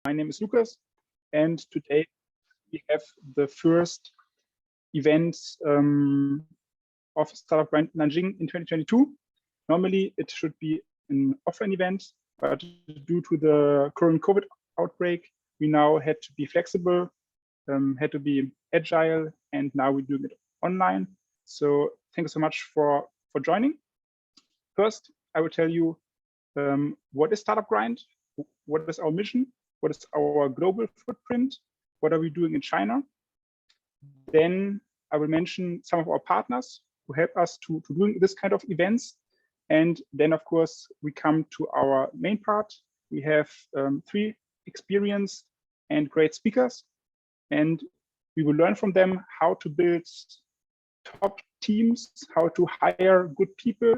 My name is Lucas, and today we have the first event of Startup Grind Nanjing in 2022. Normally, it should be an offline event, but due to the current COVID outbreak, we now had to be flexible, had to be agile, and now we're doing it online. So thank you so much for joining. First, I will tell you what is Startup Grind, what is our mission, what is our global footprint, what are we doing in China. Then I will mention some of our partners who help us to doing this kind of events. And then, of course, we come to our main part. We have 3 experienced and great speakers, and we will learn from them how to build top teams, how to hire good people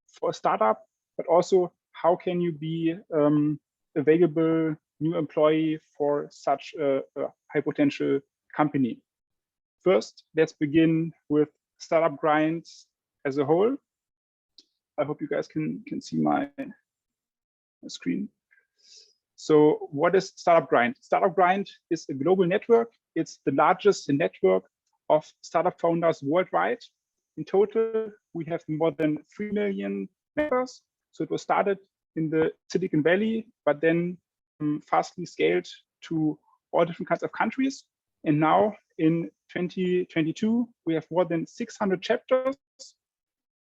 for a startup, but also how can you be a valuable new employee for such a high potential company. First, let's begin with Startup Grind as a whole. I hope you guys can see my screen. So what is Startup Grind? Startup Grind is a global network. It's the largest network of startup founders worldwide. In total, we have more than 3 million members. So it was started in the Silicon Valley, but then fastly scaled to all different kinds of countries. And now in 2022, we have more than 600 chapters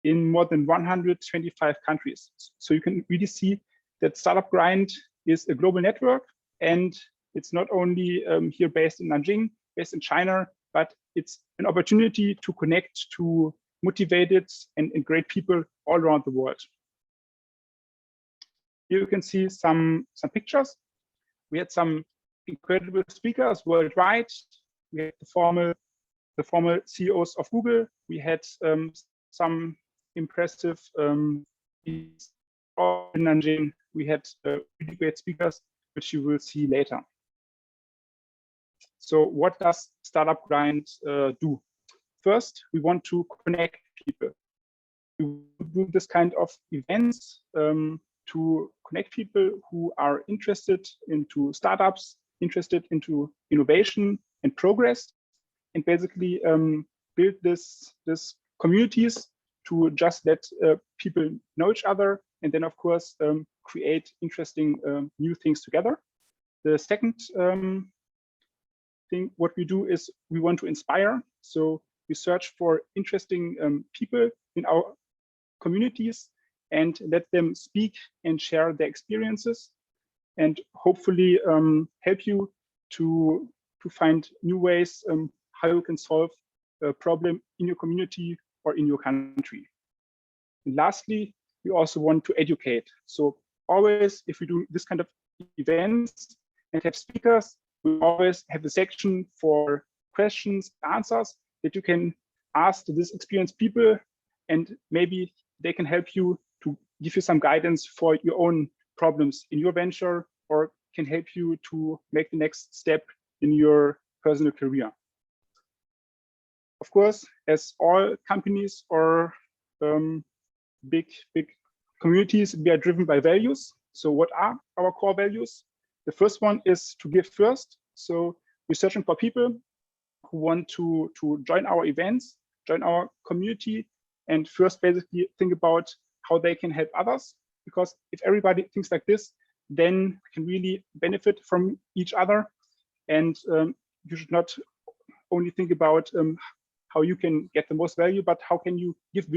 in more than 125 countries. So you can really see that Startup Grind is a global network, and it's not only here based in Nanjing, based in China, but it's an opportunity to connect to motivated and great people all around the world. Here you can see some pictures. We had some incredible speakers worldwide. We had the former CEOs of Google. We had some impressive in Nanjing. We had really great speakers, which you will see later. So what does Startup Grind do? First, we want to connect people. We do this kind of events to connect people who are interested into startups, interested into innovation and progress, and basically build this communities to just let people know each other, and then of course create interesting new things together. The second thing what we do is we want to inspire. So we search for interesting people in our communities and let them speak and share their experiences, and hopefully help you to find new ways how you can solve a problem in your community or in your country. And lastly, we also want to educate. So always, if we do this kind of events and have speakers, we always have a section for questions, answers that you can ask to this experienced people, and maybe they can help you to give you some guidance for your own problems in your venture, or can help you to make the next step in your personal career. Of course, as all companies or big communities, we are driven by values. So what are our core values? The first one is to give first. So we're searching for people who want to join our events, join our community, and first basically think about how they can help others. Because if everybody thinks like this, then we can really benefit from each other. And you should not only think about how you can get the most value, but how can you give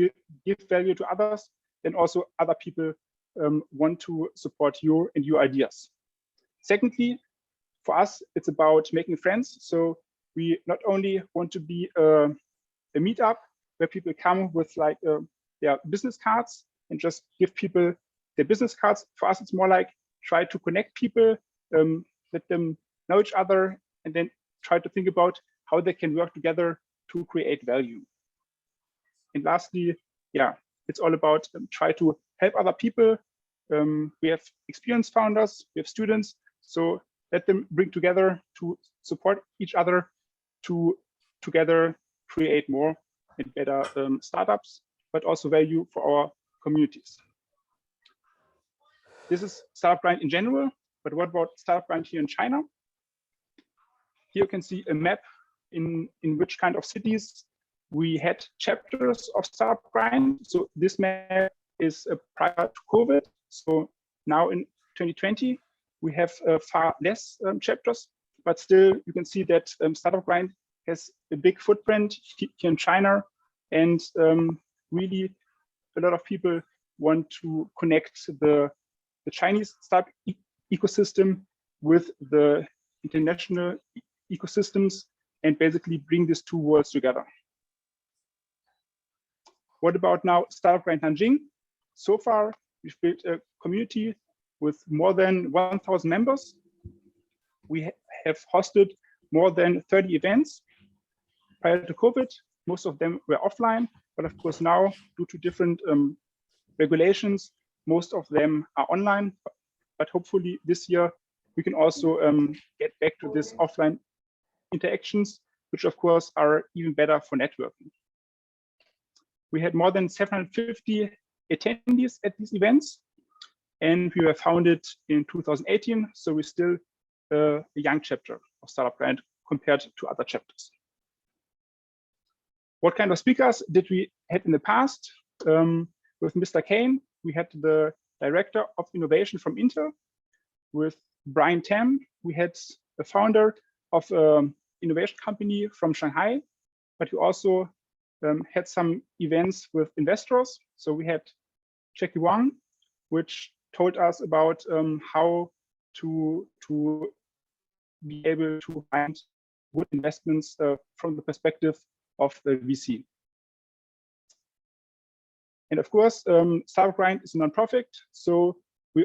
value to others, and also other people want to support you and your ideas. Secondly, for us, it's about making friends. So we not only want to be a meetup where people come with like their business cards and just give people their business cards. For us, it's more like try to connect people, let them know each other, and then try to think about how they can work together to create value. And lastly, yeah, it's all about try to help other people. We have experienced founders, we have students, so let them bring together to support each other to together create more and better startups, but also value for our communities. This is Startup Grind in general, But what about Startup Grind here in China? Here you can see a map in which kind of cities we had chapters of Startup Grind. So this map is prior to COVID. So now in 2020, we have far less chapters, but still you can see that Startup Grind has a big footprint here in China, and really a lot of people want to connect the Chinese startup ecosystem with the international ecosystems and basically bring these two worlds together. What about now Startup Grind Nanjing? So far, we've built a community with more than 1,000 members. We have hosted more than 30 events. Prior to COVID, most of them were offline, but of course now, due to different regulations, most of them are online. But hopefully this year, we can also get back to this offline interactions, which of course are even better for networking. We had more than 750 attendees at these events, and we were founded in 2018, so we're still a young chapter of Startup Grind compared to other chapters. What kind of speakers did we have in the past? With Mr. Kane, we had the Director of Innovation from Intel. With Brian Tam, we had the founder of an innovation company from Shanghai, but we also had some events with investors. So we had Jackie Wang, which told us about how to be able to find good investments from the perspective of the VC. And of course, Startup Grind is a nonprofit, so we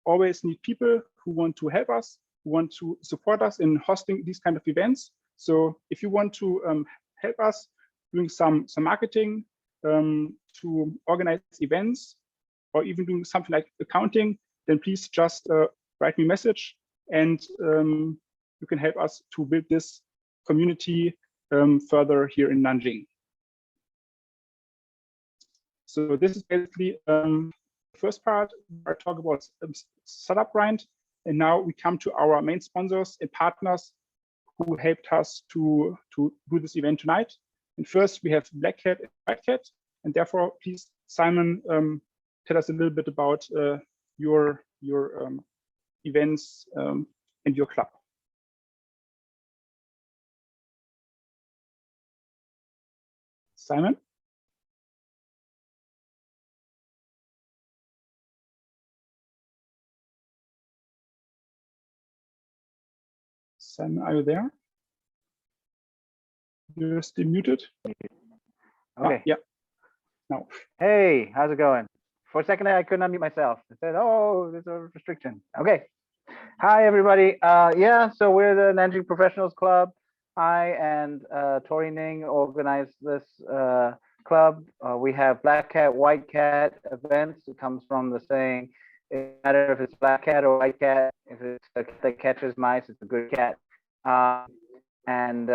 always need people who want to help us, who want to support us in hosting these kind of events. So if you want to help us doing some marketing, to organize events, or even doing something like accounting, then please just write me a message, and you can help us to build this community further here in Nanjing. So this is basically the first part where I talk about Startup Grind, and now we come to our main sponsors and partners who helped us to do this event tonight. And first we have Black Cat and White Cat, and therefore please, Simon, tell us a little bit about your events and your club. Simon? Simon, are you there? You're still muted. Okay. Yeah. No. Hey, how's it going? For a second there, I couldn't unmute myself. I said, oh, there's a restriction. Okay. Hi, everybody. Yeah, so we're the Nanjing Professionals Club. I and Tori Ning organized this club. We have Black Cat, White Cat events. It comes from the saying, it doesn't matter if it's black cat or white cat. If it's a cat that catches mice, it's a good cat. And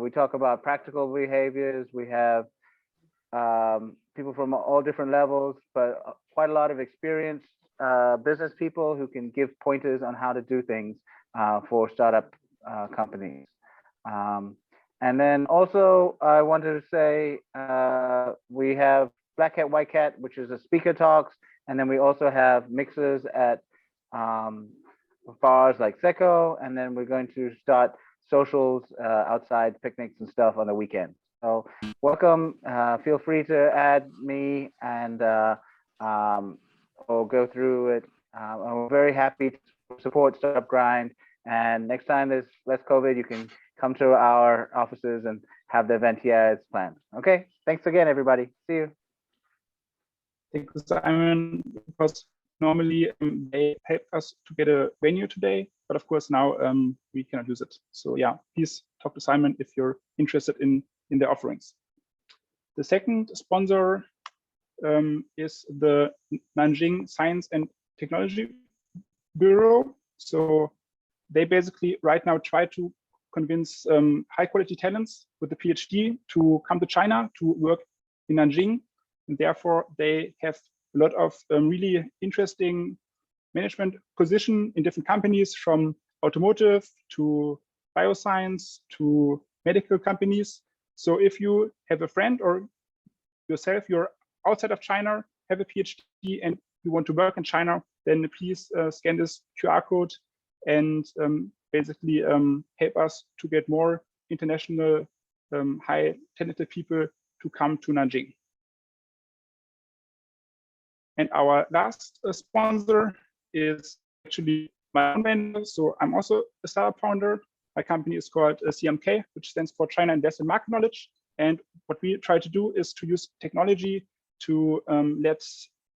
we talk about practical behaviors. We have people from all different levels, but quite a lot of experienced business people who can give pointers on how to do things for startup companies. And then also I wanted to say we have Black Cat, White Cat, which is a speaker talks. And then we also have mixers at bars like Seco. And then we're going to start socials outside, picnics and stuff on the weekend. So welcome, feel free to add me and we'll go through it. I'm very happy to support Startup Grind. And next time there's less COVID, you can come to our offices and have the event here as planned. Okay, thanks again, everybody. See you. Thank you, Simon, because normally they helped us to get a venue today, but of course now we cannot use it. So yeah, please talk to Simon if you're interested in their offerings. The second sponsor is the Nanjing Science and Technology Bureau. So they basically right now try to convince high quality talents with a PhD to come to China to work in Nanjing. And therefore they have a lot of really interesting management position in different companies, from automotive to bioscience to medical companies. So if you have a friend or yourself, you're outside of China, have a PhD, and you want to work in China, then please scan this QR code and basically help us to get more international high talented people to come to Nanjing. And our last sponsor is actually my own vendor. So I'm also a startup founder. My company is called CMK, which stands for China Invest in Market Knowledge. And what we try to do is to use technology to let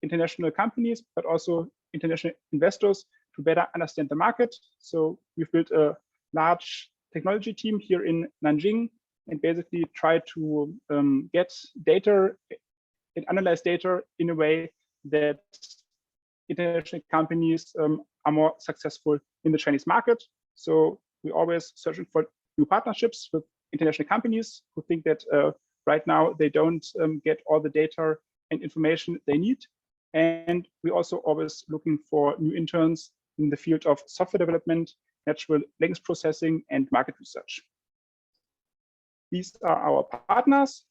international companies, but also international investors to better understand the market. So we've built a large technology team here in Nanjing and basically try to get data and analyze data in a way that international companies are more successful in the Chinese market. So we're always searching for new partnerships with international companies who think that right now they don't get all the data and information they need. And we're also always looking for new interns in the field of software development, natural language processing, and market research. These are our partners.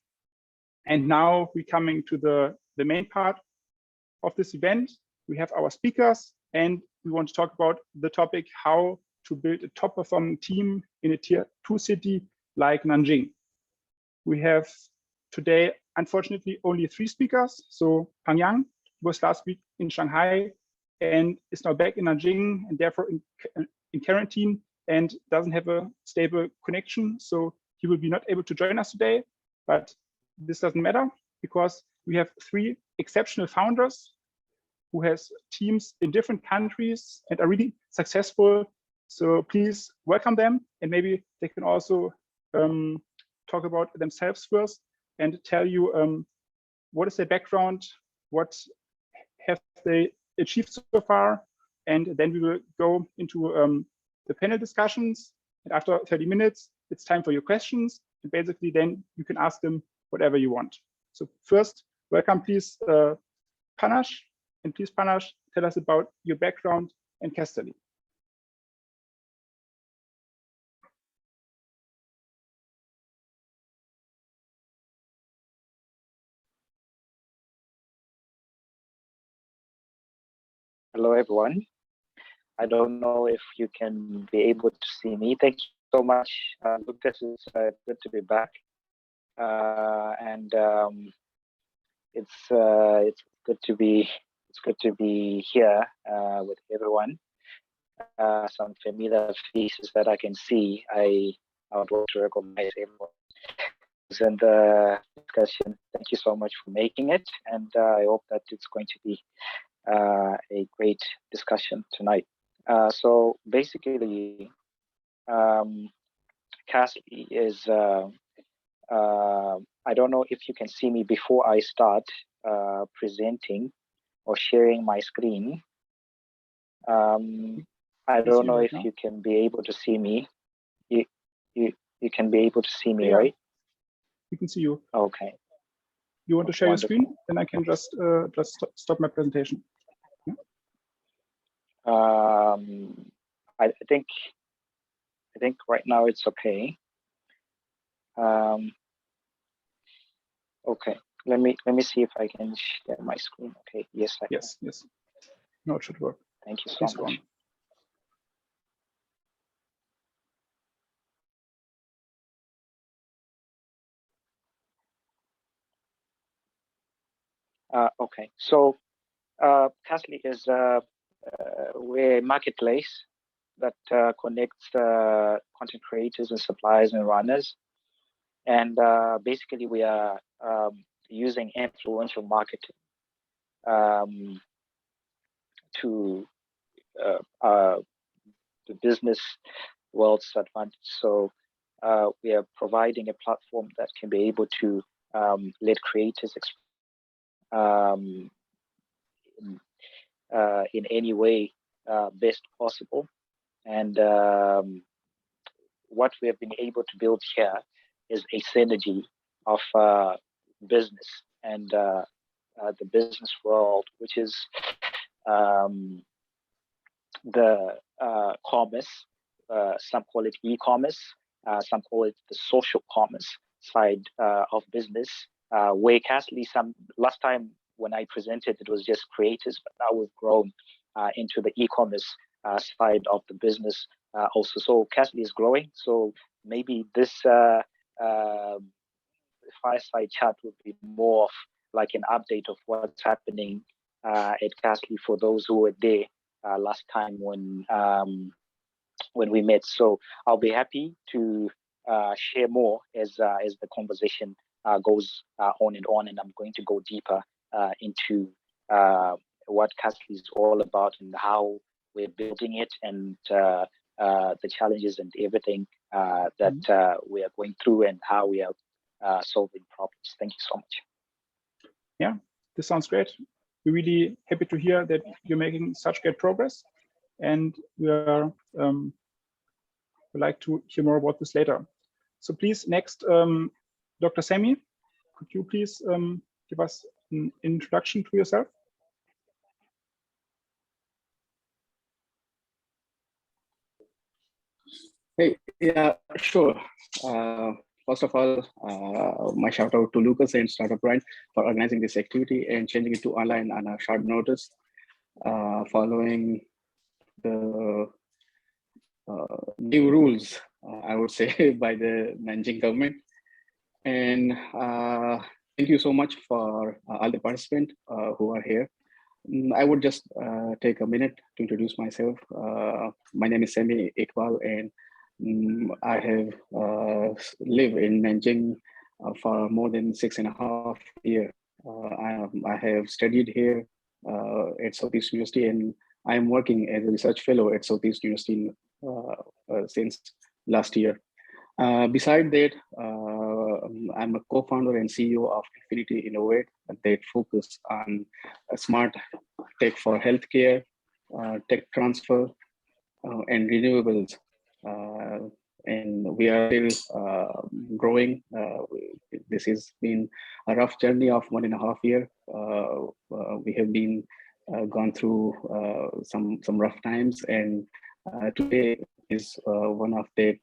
And now we're coming to the main part of this event. We have our speakers, and we want to talk about the topic how to build a top performing team in a tier 2 city like Nanjing. We have today, unfortunately, only 3 speakers. So Pang Yang was last week in Shanghai and is now back in Nanjing and therefore in quarantine and doesn't have a stable connection. So he will be not able to join us today, but this doesn't matter because we have 3 exceptional founders who has teams in different countries and are really successful. So please welcome them, and maybe they can also talk about themselves first and tell you what is their background, what have they achieved so far, and then we will go into the panel discussions. And after 30 minutes, it's time for your questions, and basically then you can ask them whatever you want. So first, welcome please Panash, and please Panash, tell us about your background and case study. Hello, everyone. I don't know if you can be able to see me. Thank you so much, Lucas. It's good to be back, and it's good to be here with everyone. Some familiar faces that I can see. I would want to recognize everyone who's in the discussion. Thank you so much for making it, and I hope that it's going to be a great discussion tonight. So basically, Cassie is, I don't know if you can see me before I start presenting or sharing my screen. I don't know if you can be able to see me. You can be able to see me, right? We can see you. Okay. You want to share your screen? Then I can just stop my presentation. I think right now it's okay. Okay, let me see if I can share my screen. Okay, yes, I can. Yes. No, it should work. Thank you so much. Okay, so Casly is we're a marketplace that connects content creators and suppliers and runners, and basically we are using influential marketing to the business world's advantage. So we are providing a platform that can be able to let creators in any way best possible. And what we have been able to build here is a synergy of business and the business world, which is commerce, some call it e-commerce, some call it the social commerce side of business, where Castly, last time when I presented, it was just creators, but now we've grown into the e-commerce side of the business also. So Castly is growing. So maybe this fireside chat would be more of like an update of what's happening at Castly for those who were there last time when we met. So I'll be happy to share more as the conversation goes on, and I'm going to go deeper into what Castly is all about and how we're building it, and the challenges and everything that we are going through, and how we are solving problems. Thank you so much. Yeah, this sounds great. We're really happy to hear that you're making such great progress, and we are would like to hear more about this later. So please, next, Dr. Sami, could you please give us an introduction to yourself? Hey, yeah, sure. First of all, my shout out to Lucas and Startup Grind for organizing this activity and changing it to online on a short notice, following the new rules, I would say, by the Nanjing government. And thank you so much for all the participants who are here. I would just take a minute to introduce myself. My name is Sami Iqbal, and I have lived in Nanjing for more than 6.5 years. I have studied here at Southeast University, and I am working as a research fellow at Southeast University since last year. Beside that, I'm a co-founder and CEO of Infinity Innovate that focus on smart tech for healthcare, tech transfer, and renewables. And we are still growing. This has been a rough journey of 1.5 years. We have been gone through some rough times, and today is one of the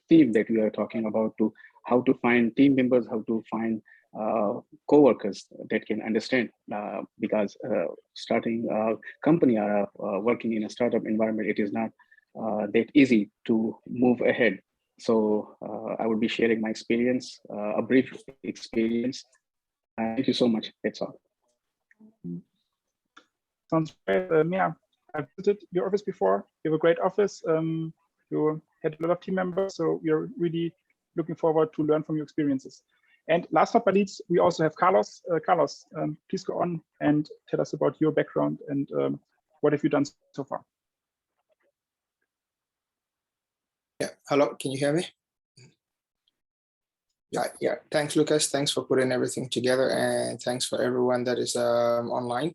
theme that we are talking about, to how to find team members, how to find co-workers that can understand, because starting a company or working in a startup environment, it is not that easy to move ahead. So I will be sharing my experience, a brief experience. Thank you so much. That's all. Sounds great. Yeah, I've visited your office before. You have a great office. You had a lot of team members, so we are really looking forward to learn from your experiences. And last but not least, we also have Carlos. Carlos, please go on and tell us about your background and what have you done so far? Yeah, hello, can you hear me? Yeah, thanks, Lucas. Thanks for putting everything together, and thanks for everyone that is online,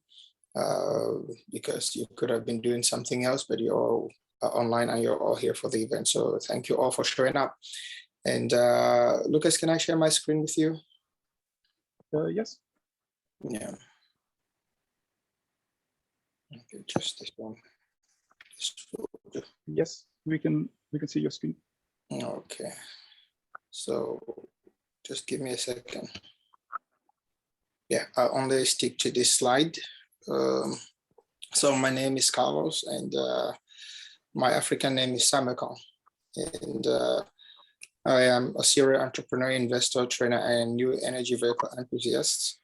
because you could have been doing something else, but you're all online and you're all here for the event. So thank you all for showing up. And Lucas, can I share my screen with you? Yes. Yeah. Okay, just this one. Yes, we can see your screen. Okay. So just give me a second. Yeah, I'll only stick to this slide. So my name is Carlos, and my African name is Samekon. And I am a serial entrepreneur, investor, trainer, and new energy vehicle enthusiast.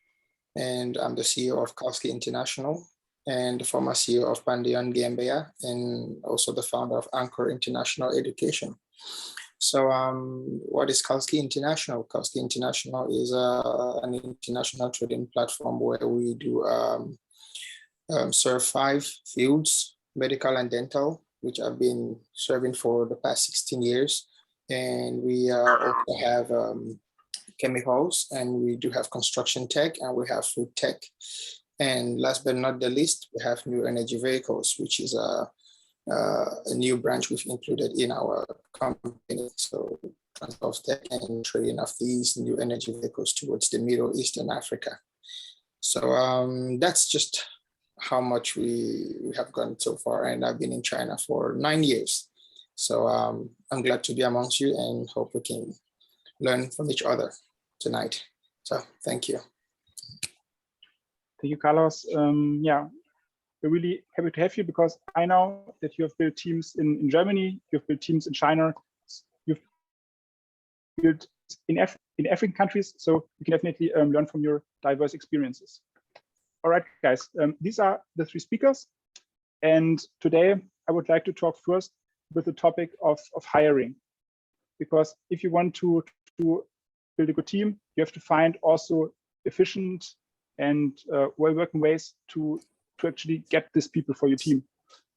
And I'm the CEO of Kalski International and the former CEO of Pandion Gambia, and also the founder of Anchor International Education. So what is Kalski International? Kalski International is an international trading platform where we do serve 5 fields: medical and dental, which I've been serving for the past 16 years. And we also have chemicals, and we do have construction tech, and we have food tech. And last but not the least, we have new energy vehicles, which is a new branch we've included in our company. So transfer of tech and trading of these new energy vehicles towards the Middle East and Africa. So that's just how much we have gone so far. And I've been in China for 9 years. So I'm glad to be amongst you and hope we can learn from each other tonight. So thank you. Thank you, Carlos. Yeah, we're really happy to have you because I know that you have built teams in Germany, you've built teams in China, you've built in African countries, so you can definitely learn from your diverse experiences. All right, guys, these are the 3 speakers. And today I would like to talk first with the topic of hiring. Because if you want to build a good team, you have to find also efficient and well-working ways to actually get these people for your team.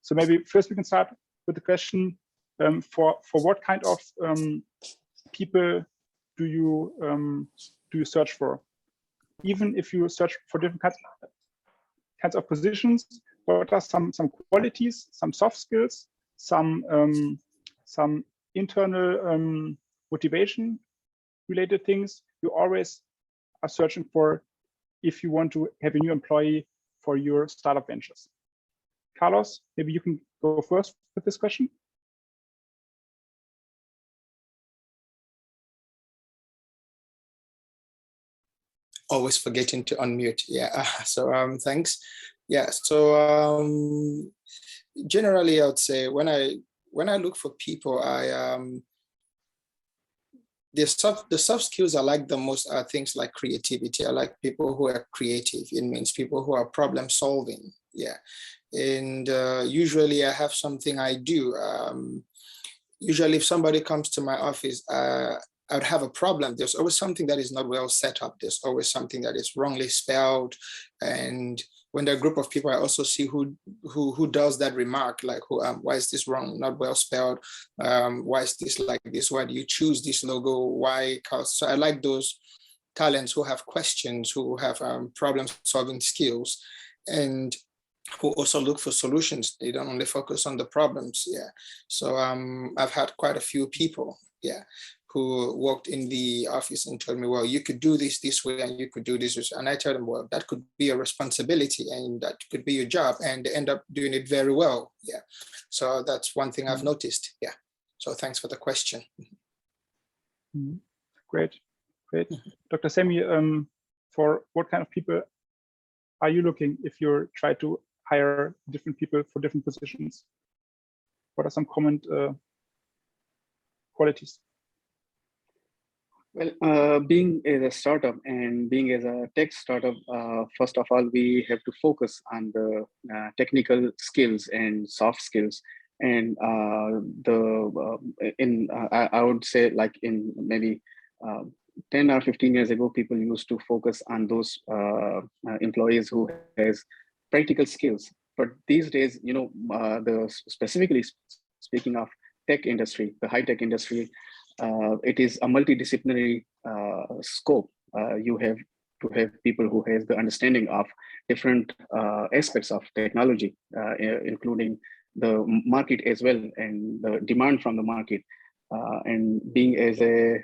So maybe first we can start with the question, for what kind of people do you search for? Even if you search for different kinds of positions, what are some qualities, some soft skills, some internal motivation related things you always are searching for if you want to have a new employee for your startup ventures? Carlos, maybe you can go first with this question. Always forgetting to unmute. Yeah. So thanks. Yeah. So generally, I would say when I look for people, the soft skills I like the most are things like creativity. I like people who are creative. It means people who are problem solving. Yeah. And usually I have something I do. Usually if somebody comes to my office, I would have a problem. There's always something that is not well set up. There's always something that is wrongly spelled. And when there are a group of people, I also see who does that remark, like why is this wrong, not well spelled? Why is this like this? Why do you choose this logo? Why? So I like those talents who have questions, who have problem solving skills, and who also look for solutions. They don't only focus on the problems. Yeah. So I've had quite a few people, yeah, who walked in the office and told me, well, you could do this way and you could do this. And I tell them, well, that could be a responsibility and that could be your job. And they end up doing it very well. Yeah. So that's one thing I've noticed. Yeah. So thanks for the question. Great. Dr. Semi, for what kind of people are you looking if you try to hire different people for different positions? What are some common qualities? Well, being as a startup and being as a tech startup, first of all, we have to focus on the technical skills and soft skills. And I would say, like in maybe 10 or 15 years ago, people used to focus on those employees who has practical skills. But these days, you know, specifically speaking of tech industry, the high tech industry, it is a multidisciplinary scope. You have to have people who has the understanding of different aspects of technology, including the market as well and the demand from the market. And being as the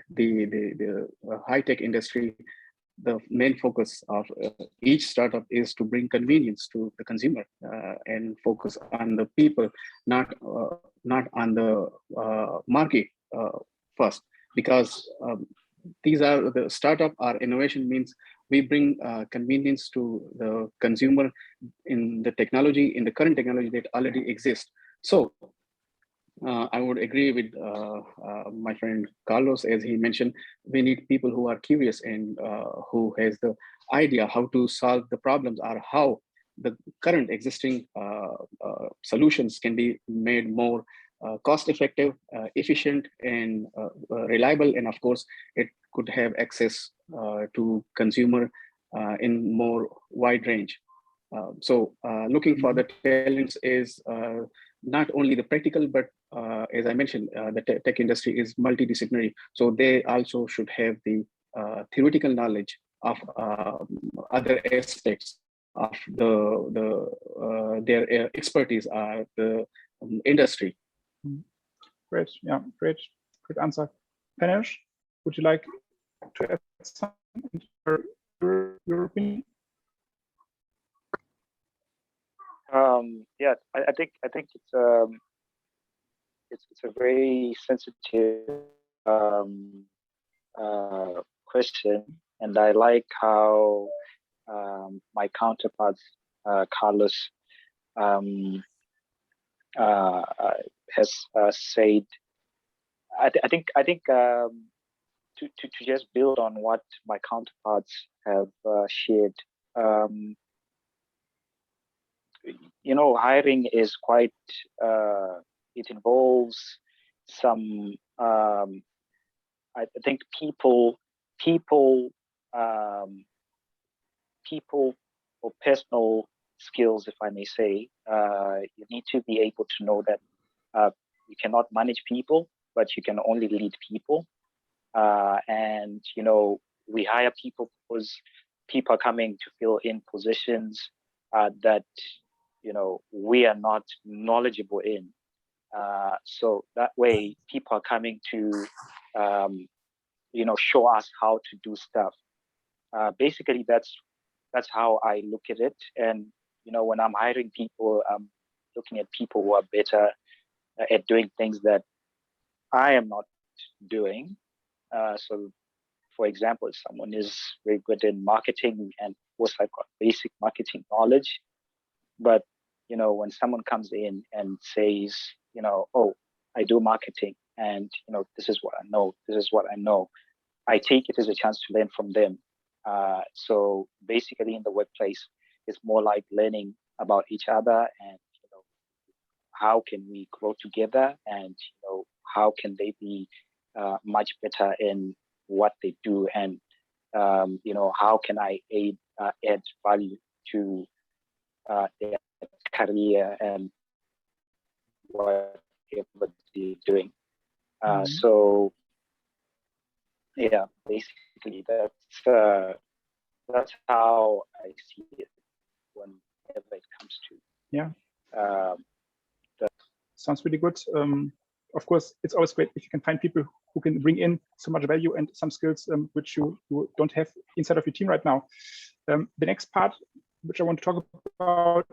high tech industry, the main focus of each startup is to bring convenience to the consumer and focus on the people, not on the market first, because these are the startup or innovation means we bring convenience to the consumer in the technology, in the current technology that already exists. So I would agree with my friend Carlos, as he mentioned, we need people who are curious and who has the idea how to solve the problems or how the current existing solutions can be made more cost-effective, efficient, and reliable. And of course, it could have access to consumer in more wide range. So looking for the talents is not only the practical, but as I mentioned, the tech industry is multidisciplinary. So they also should have the theoretical knowledge of other aspects of their expertise are the industry. Great, yeah, great answer. Panesh, would you like to add something to your opinion? Yeah, I think it's a very sensitive question, and I like how my counterparts, Carlos, um, has said. I think to just build on what my counterparts have shared. You know, hiring is quite. It involves some. I think people or personal skills, if I may say. You need to be able to know that you cannot manage people, but you can only lead people. And you know, we hire people because people are coming to fill in positions that you know we are not knowledgeable in. So that way, people are coming to you know, show us how to do stuff. Basically, that's how I look at it. And you know, when I'm hiring people, I'm looking at people who are better at doing things that I am not doing. So, for example, if someone is very good in marketing and of course I've got basic marketing knowledge, but you know, when someone comes in and says, you know, oh, I do marketing, and you know, this is what I know, this is what I know, I take it as a chance to learn from them. So basically, in the workplace, it's more like learning about each other, and you know, how can we grow together, and you know, how can they be much better in what they do, and you know, how can I add value to their career and whatever they're doing. So yeah, basically that's how I see it whenever it comes to sounds really good. Of course, it's always great if you can find people who can bring in so much value and some skills which you don't have inside of your team right now. The next part, which I want to talk about,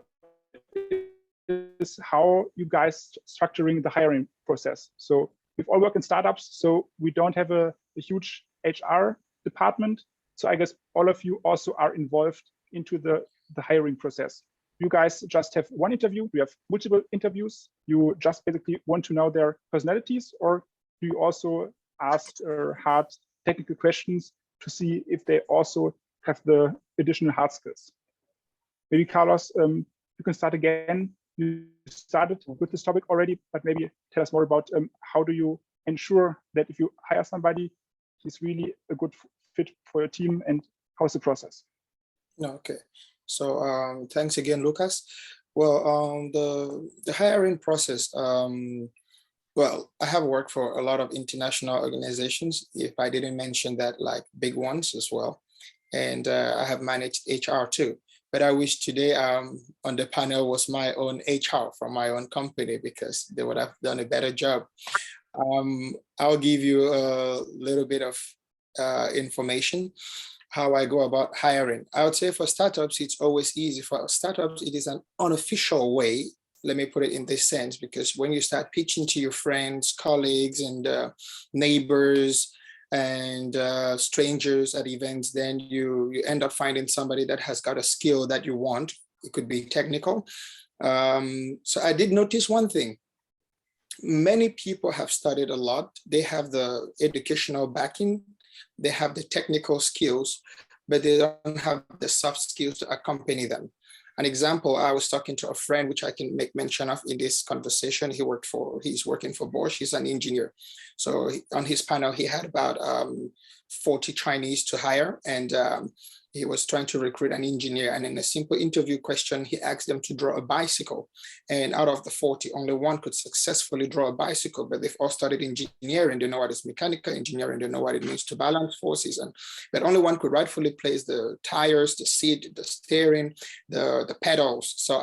is how you guys structuring the hiring process. So we've all worked in startups, so we don't have a huge HR department. So I guess all of you also are involved into the hiring process. You guys just have one interview, you have multiple interviews, you just basically want to know their personalities, or do you also ask hard technical questions to see if they also have the additional hard skills? Maybe Carlos, you can start again. You started with this topic already, but maybe tell us more about how do you ensure that if you hire somebody, he's really a good fit for your team, and how's the process? Okay, so thanks again, Lucas. Well, the hiring process, well, I have worked for a lot of international organizations, if I didn't mention that, like big ones as well. And I have managed HR too. But I wish today on the panel was my own HR from my own company, because they would have done a better job. I'll give you a little bit of information how I go about hiring. I would say for startups, it's always easy. For startups, it is an unofficial way. Let me put it in this sense, because when you start pitching to your friends, colleagues, and neighbors, and strangers at events, then you end up finding somebody that has got a skill that you want. It could be technical. So I did notice one thing. Many people have studied a lot. They have the educational backing, they have the technical skills, but they don't have the soft skills to accompany them. An example, I was talking to a friend, which I can make mention of in this conversation. He's working for Bosch, he's an engineer. So on his panel, he had about 40 Chinese to hire, and he was trying to recruit an engineer. And in a simple interview question, he asked them to draw a bicycle. And out of the 40, only one could successfully draw a bicycle, but they've all studied engineering. They know what is mechanical engineering. They know what it means to balance forces. But only one could rightfully place the tires, the seat, the steering, the pedals. So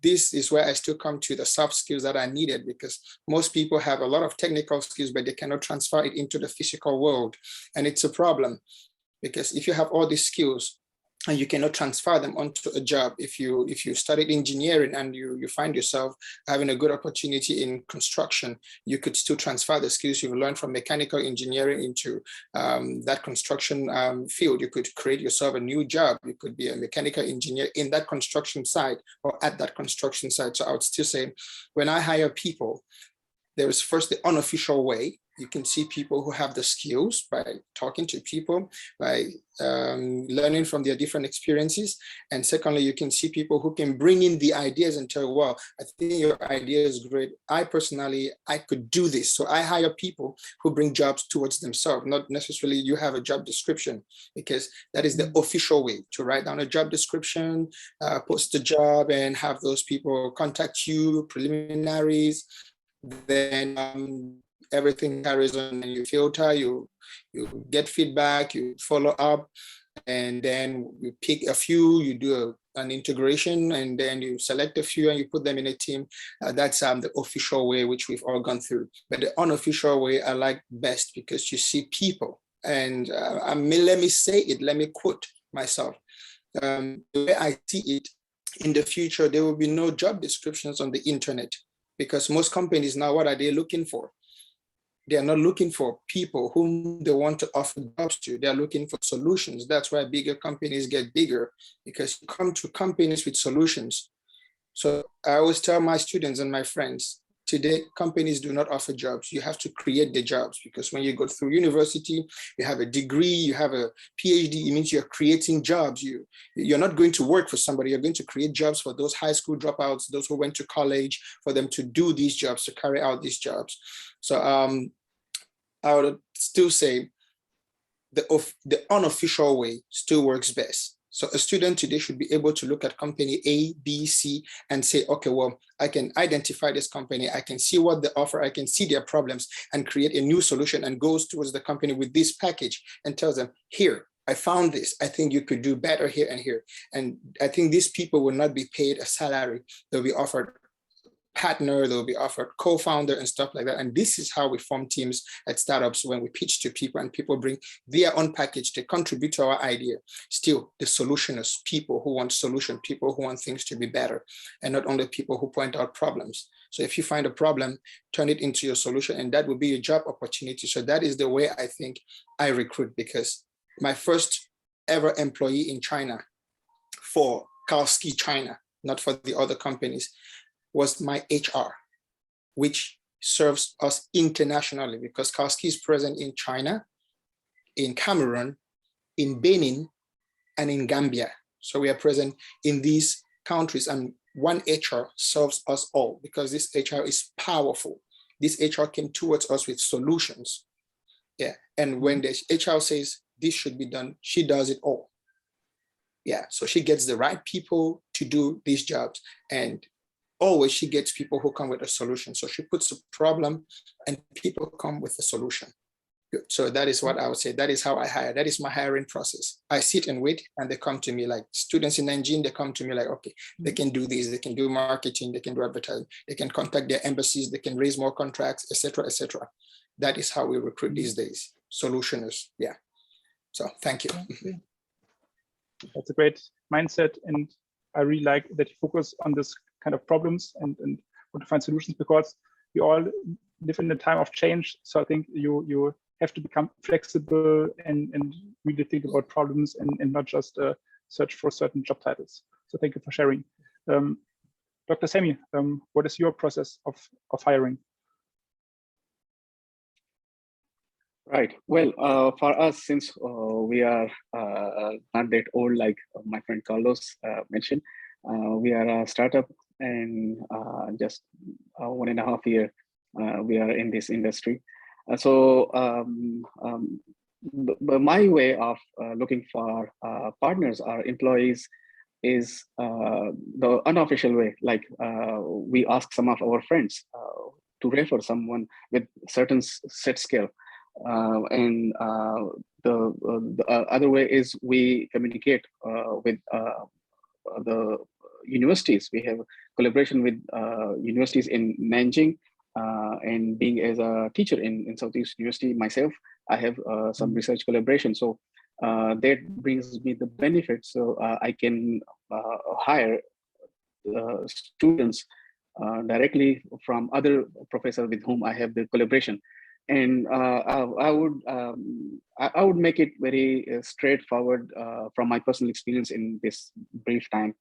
this is where I still come to the soft skills that I needed, because most people have a lot of technical skills, but they cannot transfer it into the physical world. And it's a problem. Because if you have all these skills, and you cannot transfer them onto a job. If you studied engineering and you find yourself having a good opportunity in construction, you could still transfer the skills you've learned from mechanical engineering into that construction field. You could create yourself a new job. You could be a mechanical engineer in that construction site or at that construction site. So I would still say, when I hire people, there is first the unofficial way. You can see people who have the skills by talking to people, by learning from their different experiences. And secondly, you can see people who can bring in the ideas and tell, well, I think your idea is great. I could do this. So I hire people who bring jobs towards themselves, not necessarily you have a job description, because that is the official way to write down a job description, post the job, and have those people contact you, preliminaries. Then everything carries on, and you filter, you get feedback, you follow up, and then you pick a few, you do an integration, and then you select a few and you put them in a team. That's the official way, which we've all gone through. But the unofficial way I like best, because you see people, and let me say it, let me quote myself. The way I see it, in the future, there will be no job descriptions on the internet, because most companies now, what are they looking for? They are not looking for people whom they want to offer jobs to. They are looking for solutions. That's why bigger companies get bigger, because you come to companies with solutions. So I always tell my students and my friends, today, companies do not offer jobs. You have to create the jobs, because when you go through university, you have a degree, you have a PhD, it means you're creating jobs. You're not going to work for somebody, you're going to create jobs for those high school dropouts, those who went to college, for them to do these jobs, to carry out these jobs. So I would still say the unofficial way still works best. So a student today should be able to look at company A, B, C, and say, okay, well, I can identify this company, I can see what they offer, I can see their problems, and create a new solution, and goes towards the company with this package and tells them, here, I found this, I think you could do better here and here. And I think these people will not be paid a salary, they'll be offered partner, they'll be offered co-founder and stuff like that. And this is how we form teams at startups, when we pitch to people and people bring their own package, they contribute to our idea. Still, the solutioners, people who want solution, people who want things to be better, and not only people who point out problems. So if you find a problem, turn it into your solution, and that will be your job opportunity. So that is the way I think I recruit, because my first ever employee in China, for Kalski China, not for the other companies, was my HR, which serves us internationally, because Kalski is present in China, in Cameroon, in Benin, and in Gambia. So we are present in these countries, and one HR serves us all, because this HR is powerful. This HR came towards us with solutions. Yeah, and when the HR says this should be done, she does it all. Yeah, so she gets the right people to do these jobs, and always she gets people who come with a solution. So she puts a problem and people come with a solution. So that is what I would say. That is how I hire. That is my hiring process. I sit and wait, and they come to me, like students in Nanjing, they come to me like, okay, they can do this, they can do marketing, they can do advertising, they can contact their embassies, they can raise more contracts, etc., etc. That is how we recruit these days. Solutioners, yeah. So thank you. That's a great mindset, and I really like that you focus on this kind of problems and want to find solutions, because we all live in a time of change. So I think you have to become flexible and really think about problems and not just search for certain job titles. So thank you for sharing. Dr. Sami, what is your process of hiring? Right. Well, for us, since we are not that old, like my friend Carlos mentioned, we are a startup, and just 1.5 years we are in this industry. My way of looking for partners or employees is the unofficial way. Like we ask some of our friends to refer someone with certain set skill. The other way is we communicate with the universities. We have collaboration with universities in Nanjing, and being as a teacher in Southeast University myself, I have some research collaboration. So that brings me the benefit. So I can hire students directly from other professors with whom I have the collaboration. And I would make it very straightforward from my personal experience in this brief time.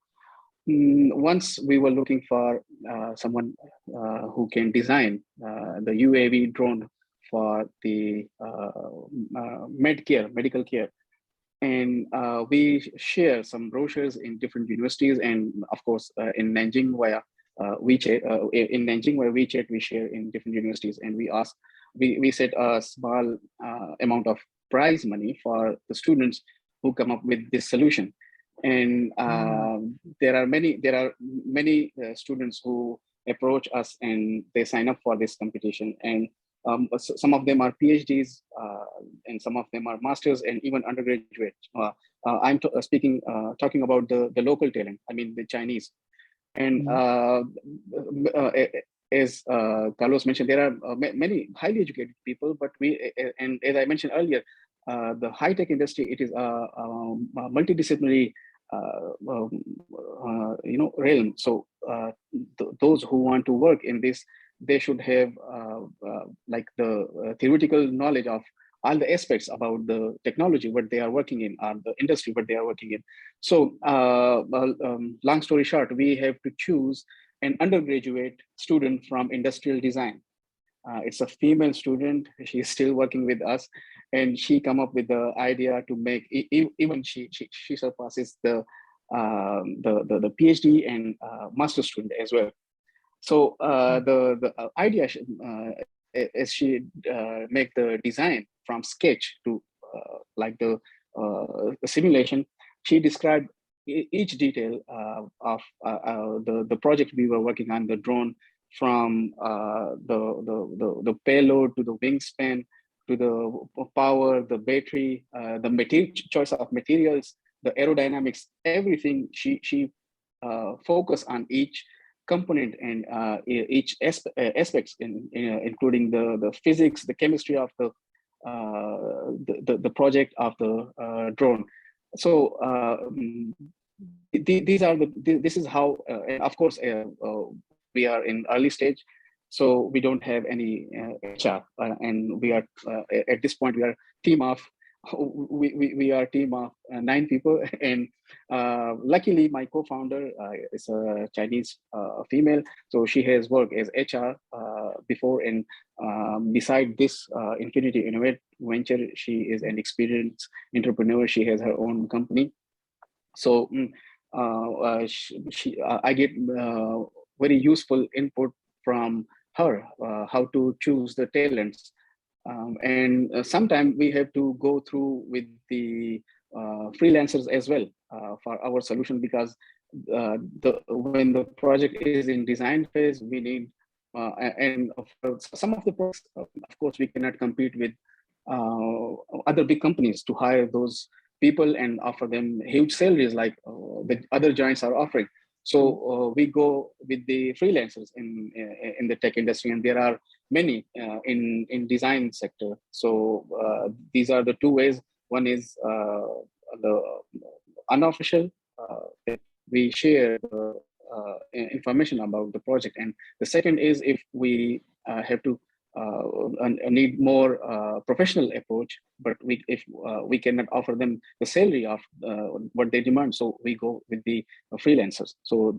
Once we were looking for someone who can design the UAV drone for the medical care. And we share some brochures in different universities, and of course in Nanjing via WeChat. In Nanjing via WeChat, we share in different universities, and we set a small amount of prize money for the students who come up with this solution. And there are many students who approach us and they sign up for this competition. And some of them are PhDs, and some of them are masters and even undergraduate. I'm talking about the local talent. I mean the Chinese. And as Carlos mentioned, there are many highly educated people, but and as I mentioned earlier, the high-tech industry, it is a multidisciplinary realm. So those who want to work in this, they should have like the theoretical knowledge of all the aspects about the technology what they are working in, or the industry what they are working in. So long story short, we have to choose an undergraduate student from industrial design. It's a female student. She's still working with us, and she come up with the idea to make even she surpasses the PhD and master student as well. So the idea is she make the design from sketch to like the simulation. She described each detail of the project we were working on, the drone, from the payload to the wingspan to the power, the battery, the choice of materials, the aerodynamics, everything. She focused on each component and each aspects, including the physics, the chemistry of the project of the drone. So this is how, and of course we are in early stage, so we don't have any HR, and we are at this point we are team of we are a team of 9 people, and luckily my co-founder is a Chinese female, so she has worked as HR before, and beside this Infinity Innovate venture, she is an experienced entrepreneur. She has her own company. So I get very useful input from her, how to choose the talents. And sometimes we have to go through with the freelancers as well for our solution, because when the project is in design phase, we need, and for some of the projects, of course, we cannot compete with other big companies to hire those people and offer them huge salaries like the other giants are offering. So we go with the freelancers in the tech industry, and there are many in design sector. So these are the 2 ways. One is the unofficial, that we share the information about the project, and the second is if we have to need more professional approach, but if we cannot offer them the salary of what they demand, so we go with the freelancers. So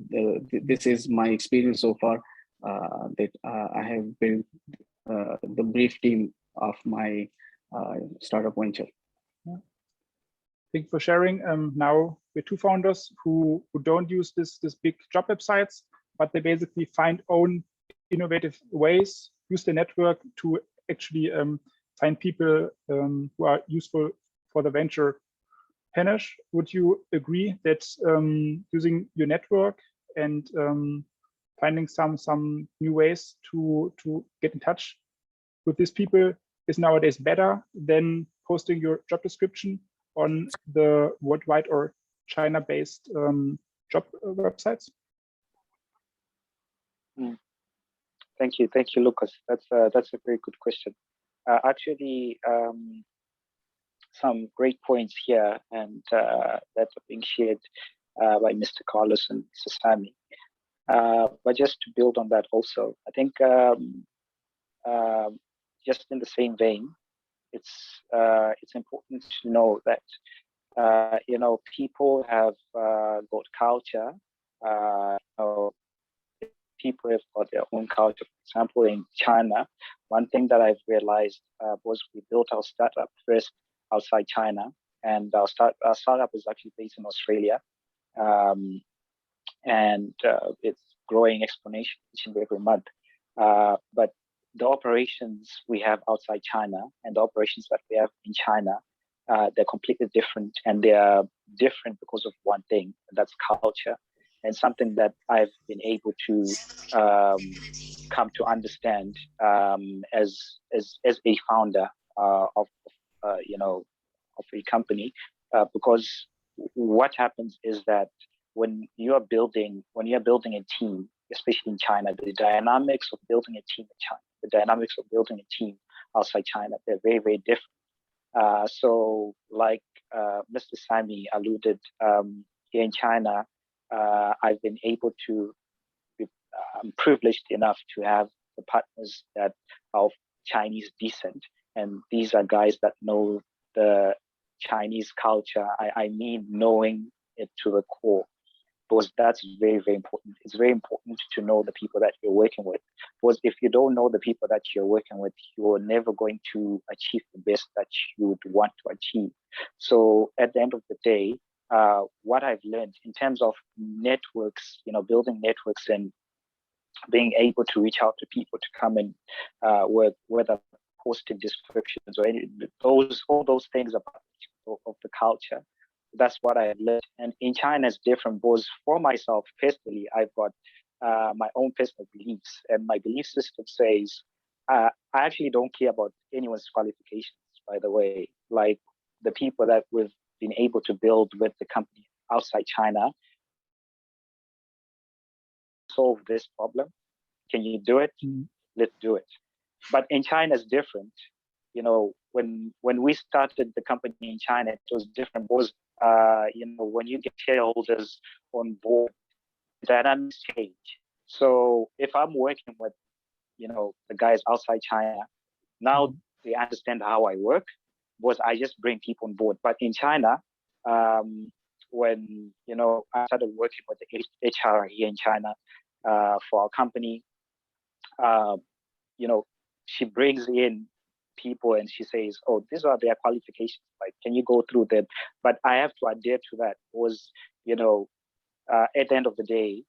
this is my experience so far, that I have built the brief team of my startup venture. Thank you for sharing. Now we're 2 founders who don't use this big job websites, but they basically find own innovative ways, use the network to actually find people who are useful for the venture. Henish, would you agree that using your network and finding some new ways to get in touch with these people is nowadays better than posting your job description on the worldwide or China-based job websites? Thank you, Lucas. That's a very good question. Actually, some great points here, and that are being shared by Mr. Carlos and Mr. Sami. But just to build on that also, I think just in the same vein, it's important to know that people have got culture. People have got their own culture. For example, in China, one thing that I've realized was we built our startup first outside China, and our startup is actually based in Australia, and it's growing exponentially each and every month. But the operations we have outside China and the operations that we have in China, they're completely different, and they are different because of one thing, and that's culture. And something that I've been able to come to understand as a founder of a company, because what happens is that when you're building a team, especially in China, the dynamics of building a team in China, the dynamics of building a team outside China, they're very, very different. So like Mr. Sami alluded, here in China, I've been able to I'm privileged enough to have the partners that are of Chinese descent, and these are guys that know the Chinese culture. I mean, knowing it to the core, because that's very, very important. It's very important to know the people that you're working with, because if you don't know the people that you're working with, you're never going to achieve the best that you would want to achieve. So at the end of the day, what I've learned in terms of networks, building networks and being able to reach out to people to come and work, whether posting descriptions or all those things about of the culture. That's what I learned. And in China, it's different, because for myself personally, I've got my own personal beliefs, and my belief system says I actually don't care about anyone's qualifications. By the way, like the people that we've been able to build with the company outside China, solve this problem. Can you do it? Let's do it. But in China, it's different. When we started the company in China, it was different, because when you get shareholders on board, dynamics change. So if I'm working with the guys outside China, now they understand how I work, because I just bring people on board. But in China, when I started working with the HR here in China for our company, she brings in people and she says, "Oh, these are their qualifications. Like, can you go through them?" But I have to adhere to that, because at the end of the day,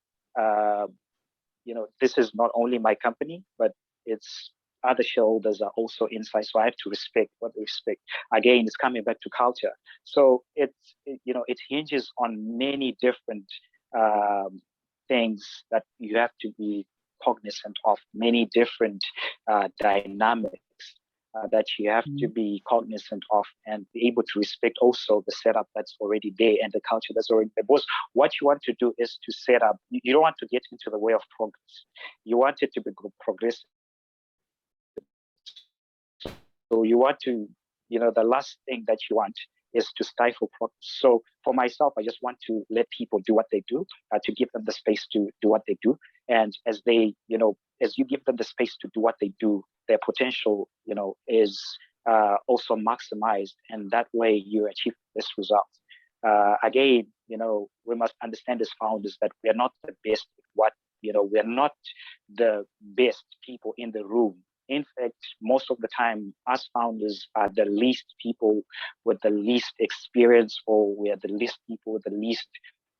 this is not only my company, but it's other shareholders are also inside, so I have to respect what they respect. Again, it's coming back to culture. So it hinges on many different things that you have to be cognizant of, many different dynamics that you have to be cognizant of, and be able to respect also the setup that's already there and the culture that's already there. Because what you want to do is to set up, you don't want to get into the way of progress. You want it to be progressive. So you want to, the last thing that you want is to stifle progress. So for myself, I just want to let people do what they do, to give them the space to do what they do. And as they, as you give them the space to do what they do, their potential, is also maximized. And that way you achieve this result. Again, we must understand as founders that we are not the best at what, we are not the best people in the room. In fact, most of the time, us founders are the least people with the least experience, or we are the least people with the least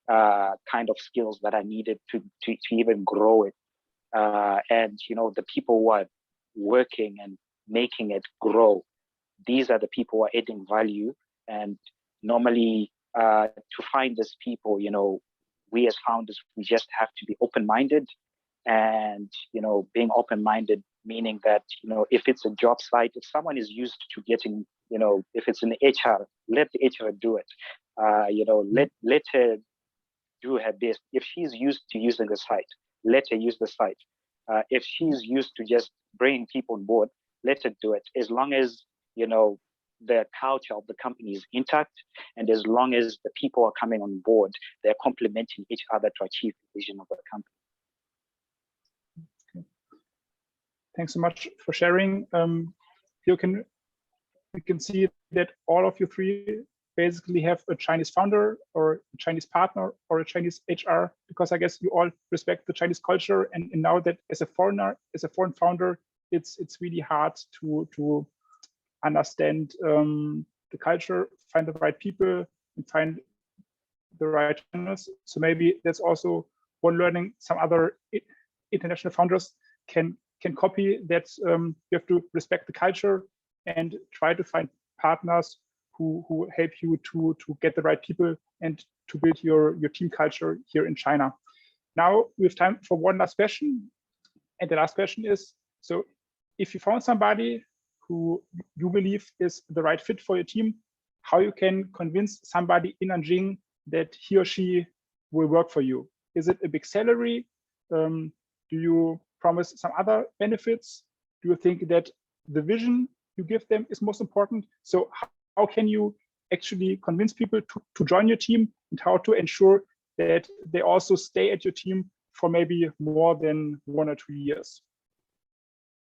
kind of skills that are needed to even grow it. And, the people who are working and making it grow, these are the people who are adding value. And normally, to find these people, we as founders, we just have to be open-minded. And, being open-minded, meaning that, if it's a job site, if someone is used to getting, if it's an HR, let the HR do it. Let her do her best. If she's used to using the site, let her use the site. If she's used to just bringing people on board, let her do it. As long as, the culture of the company is intact, and as long as the people are coming on board, they're complementing each other to achieve the vision of the company. Okay. Thanks so much for sharing. You can see that all of you three basically have a Chinese founder or a Chinese partner or a Chinese HR, because I guess you all respect the Chinese culture. And now that as a foreign founder, it's really hard to understand the culture, find the right people, and find the right channels. So maybe that's also one learning some other international founders can copy, that you have to respect the culture and try to find partners who help you to get the right people and to build your team culture here in China. Now we have time for one last question. And the last question is, so if you found somebody who you believe is the right fit for your team, how you can convince somebody in Nanjing that he or she will work for you? Is it a big salary? Do you promise some other benefits? Do you think that the vision you give them is most important? So how can you actually convince people to join your team, and how to ensure that they also stay at your team for maybe more than 1 or 2 years?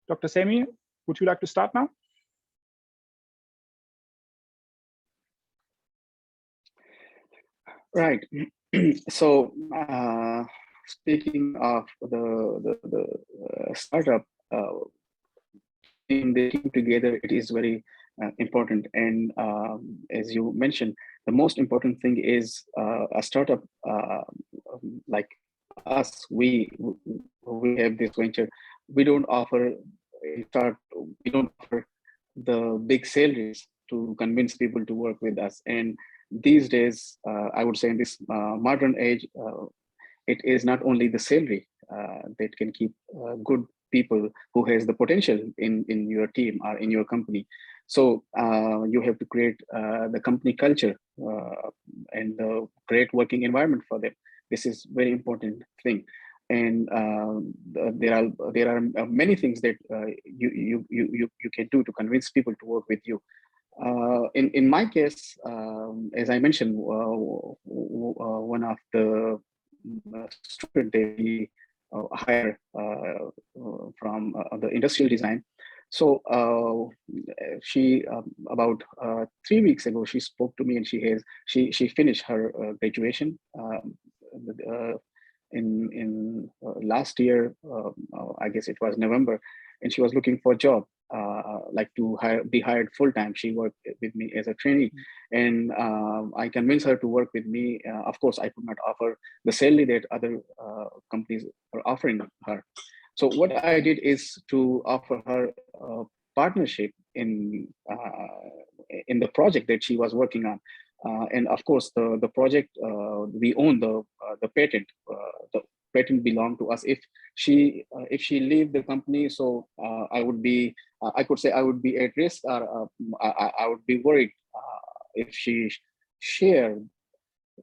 Dr. Sami, would you like to start now? Right. So speaking of the startup, in the team together, it is very important. And as you mentioned, the most important thing is a startup like us. We have this venture. We don't offer the big salaries to convince people to work with us. And these days, I would say in this modern age, it is not only the salary that can keep good people who has the potential in your team or in your company. So you have to create the company culture and the great working environment for them. This is very important thing. And there are many things that you can do to convince people to work with you. In my case, as I mentioned, one of the students that we hire from the industrial design. So she about 3 weeks ago, she spoke to me, and she finished her graduation in last year. I guess it was November, and she was looking for a job, like to be hired full time. She worked with me as a trainee, and I convinced her to work with me. Of course, I could not offer the salary that other companies are offering her. So what I did is to offer her a partnership in the project that she was working on. And of course, the project, we own the patent. The patent belonged to us. If she leave the company, so I would be, I could say I would be at risk, or I would be worried if she shared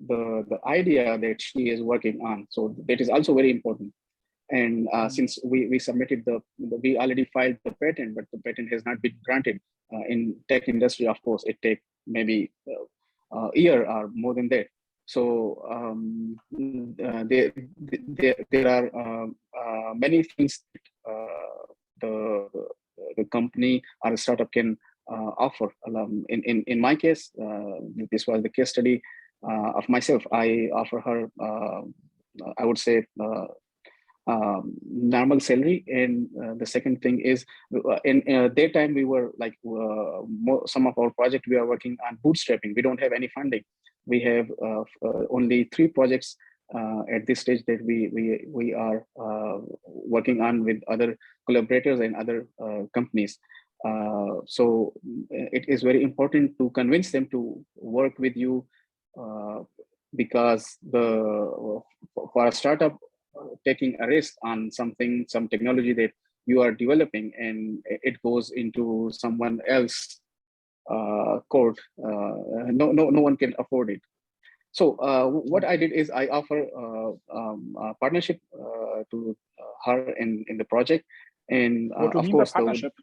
the idea that she is working on. So that is also very important. And since we submitted we already filed the patent, but the patent has not been granted. In tech industry, of course, it takes maybe a year or more than that. So there are many things that the company or a startup can offer. In my case, this was the case study of myself. I offer her, I would say, normal salary. And the second thing is, in that time we were like some of our project we are working on bootstrapping. We don't have any funding. We have only 3 projects at this stage that we are working on with other collaborators and other companies. So it is very important to convince them to work with you, because for a startup, taking a risk on some technology that you are developing, and it goes into someone else code, no one can afford it. So what I did is I offer a partnership to her in the project. And What do you of mean course, by partnership?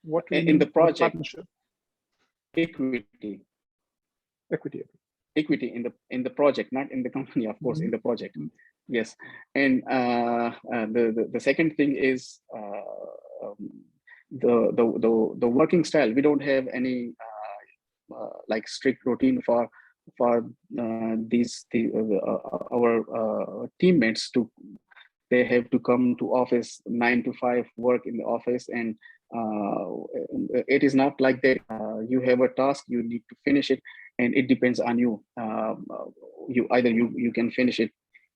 What do you in mean the project partnership? equity. Equity. in the project, not in the company, of course, in the project. Yes, and the second thing is the working style. We don't have any like strict routine for our teammates to. They have to come to office 9 to 5, work in the office, and it is not like that. You have a task, you need to finish it, and it depends on you. You can finish it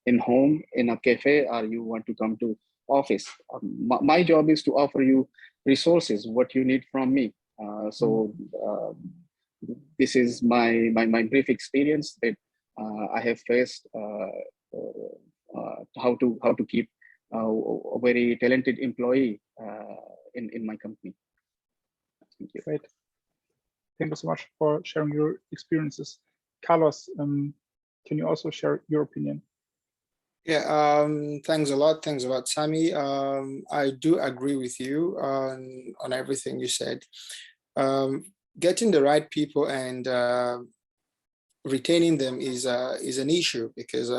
in home, in a cafe, or you want to come to office. My job is to offer you resources, what you need from me. This is my brief experience that I have faced. How to keep a very talented employee in my company. Thank you. Great. Thank you so much for sharing your experiences. Carlos, can you also share your opinion? Yeah, thanks a lot, Sami. I do agree with you on everything you said. Getting the right people and retaining them is an issue, because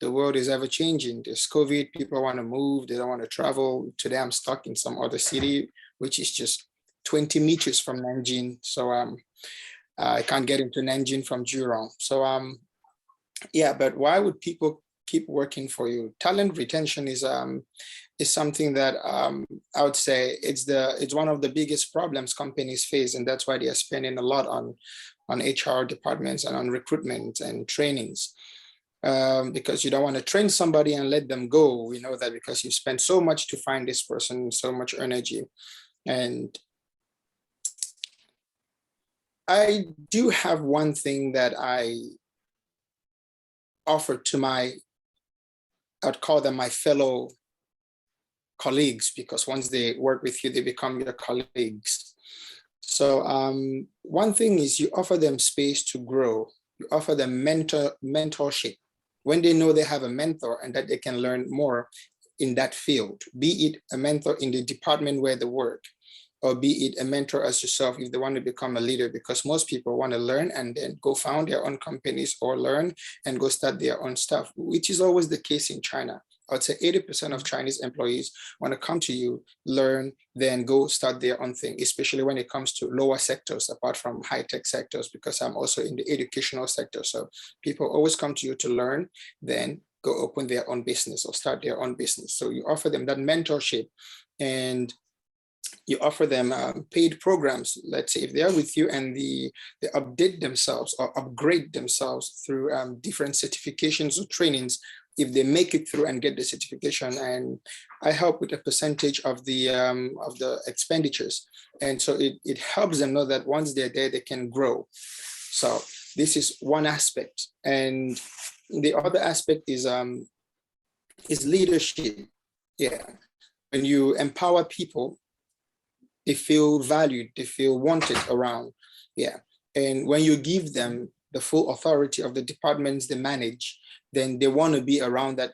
the world is ever changing. There's COVID, people want to move, they don't want to travel. Today I'm stuck in some other city, which is just 20 meters from Nanjing. So I can't get into Nanjing from Jurong. So yeah, but why would people keep working for you? Talent retention is something that I would say it's one of the biggest problems companies face, and that's why they are spending a lot on HR departments and on recruitment and trainings, because you don't want to train somebody and let them go. We know that because you spent so much to find this person, so much energy. And I do have one thing that I offer to I'd call them my fellow colleagues, because once they work with you, they become your colleagues. So one thing is you offer them space to grow. You offer them mentorship. When they know they have a mentor and that they can learn more in that field, be it a mentor in the department where they work, or be it a mentor as yourself if they want to become a leader, because most people want to learn and then go found their own companies, or learn and go start their own stuff, which is always the case in China. I'd say 80% of Chinese employees want to come to you, learn, then go start their own thing, especially when it comes to lower sectors, apart from high-tech sectors, because I'm also in the educational sector. So people always come to you to learn, then go open their own business or start their own business. So you offer them that mentorship, and you offer them paid programs. Let's say if they are with you and they update themselves or upgrade themselves through different certifications or trainings, if they make it through and get the certification, and I help with a percentage of the expenditures. And so it helps them know that once they're there, they can grow. So this is one aspect. And the other aspect is leadership. Yeah. When you empower people, they feel valued, they feel wanted around. Yeah. And when you give them the full authority of the departments they manage, then they want to be around that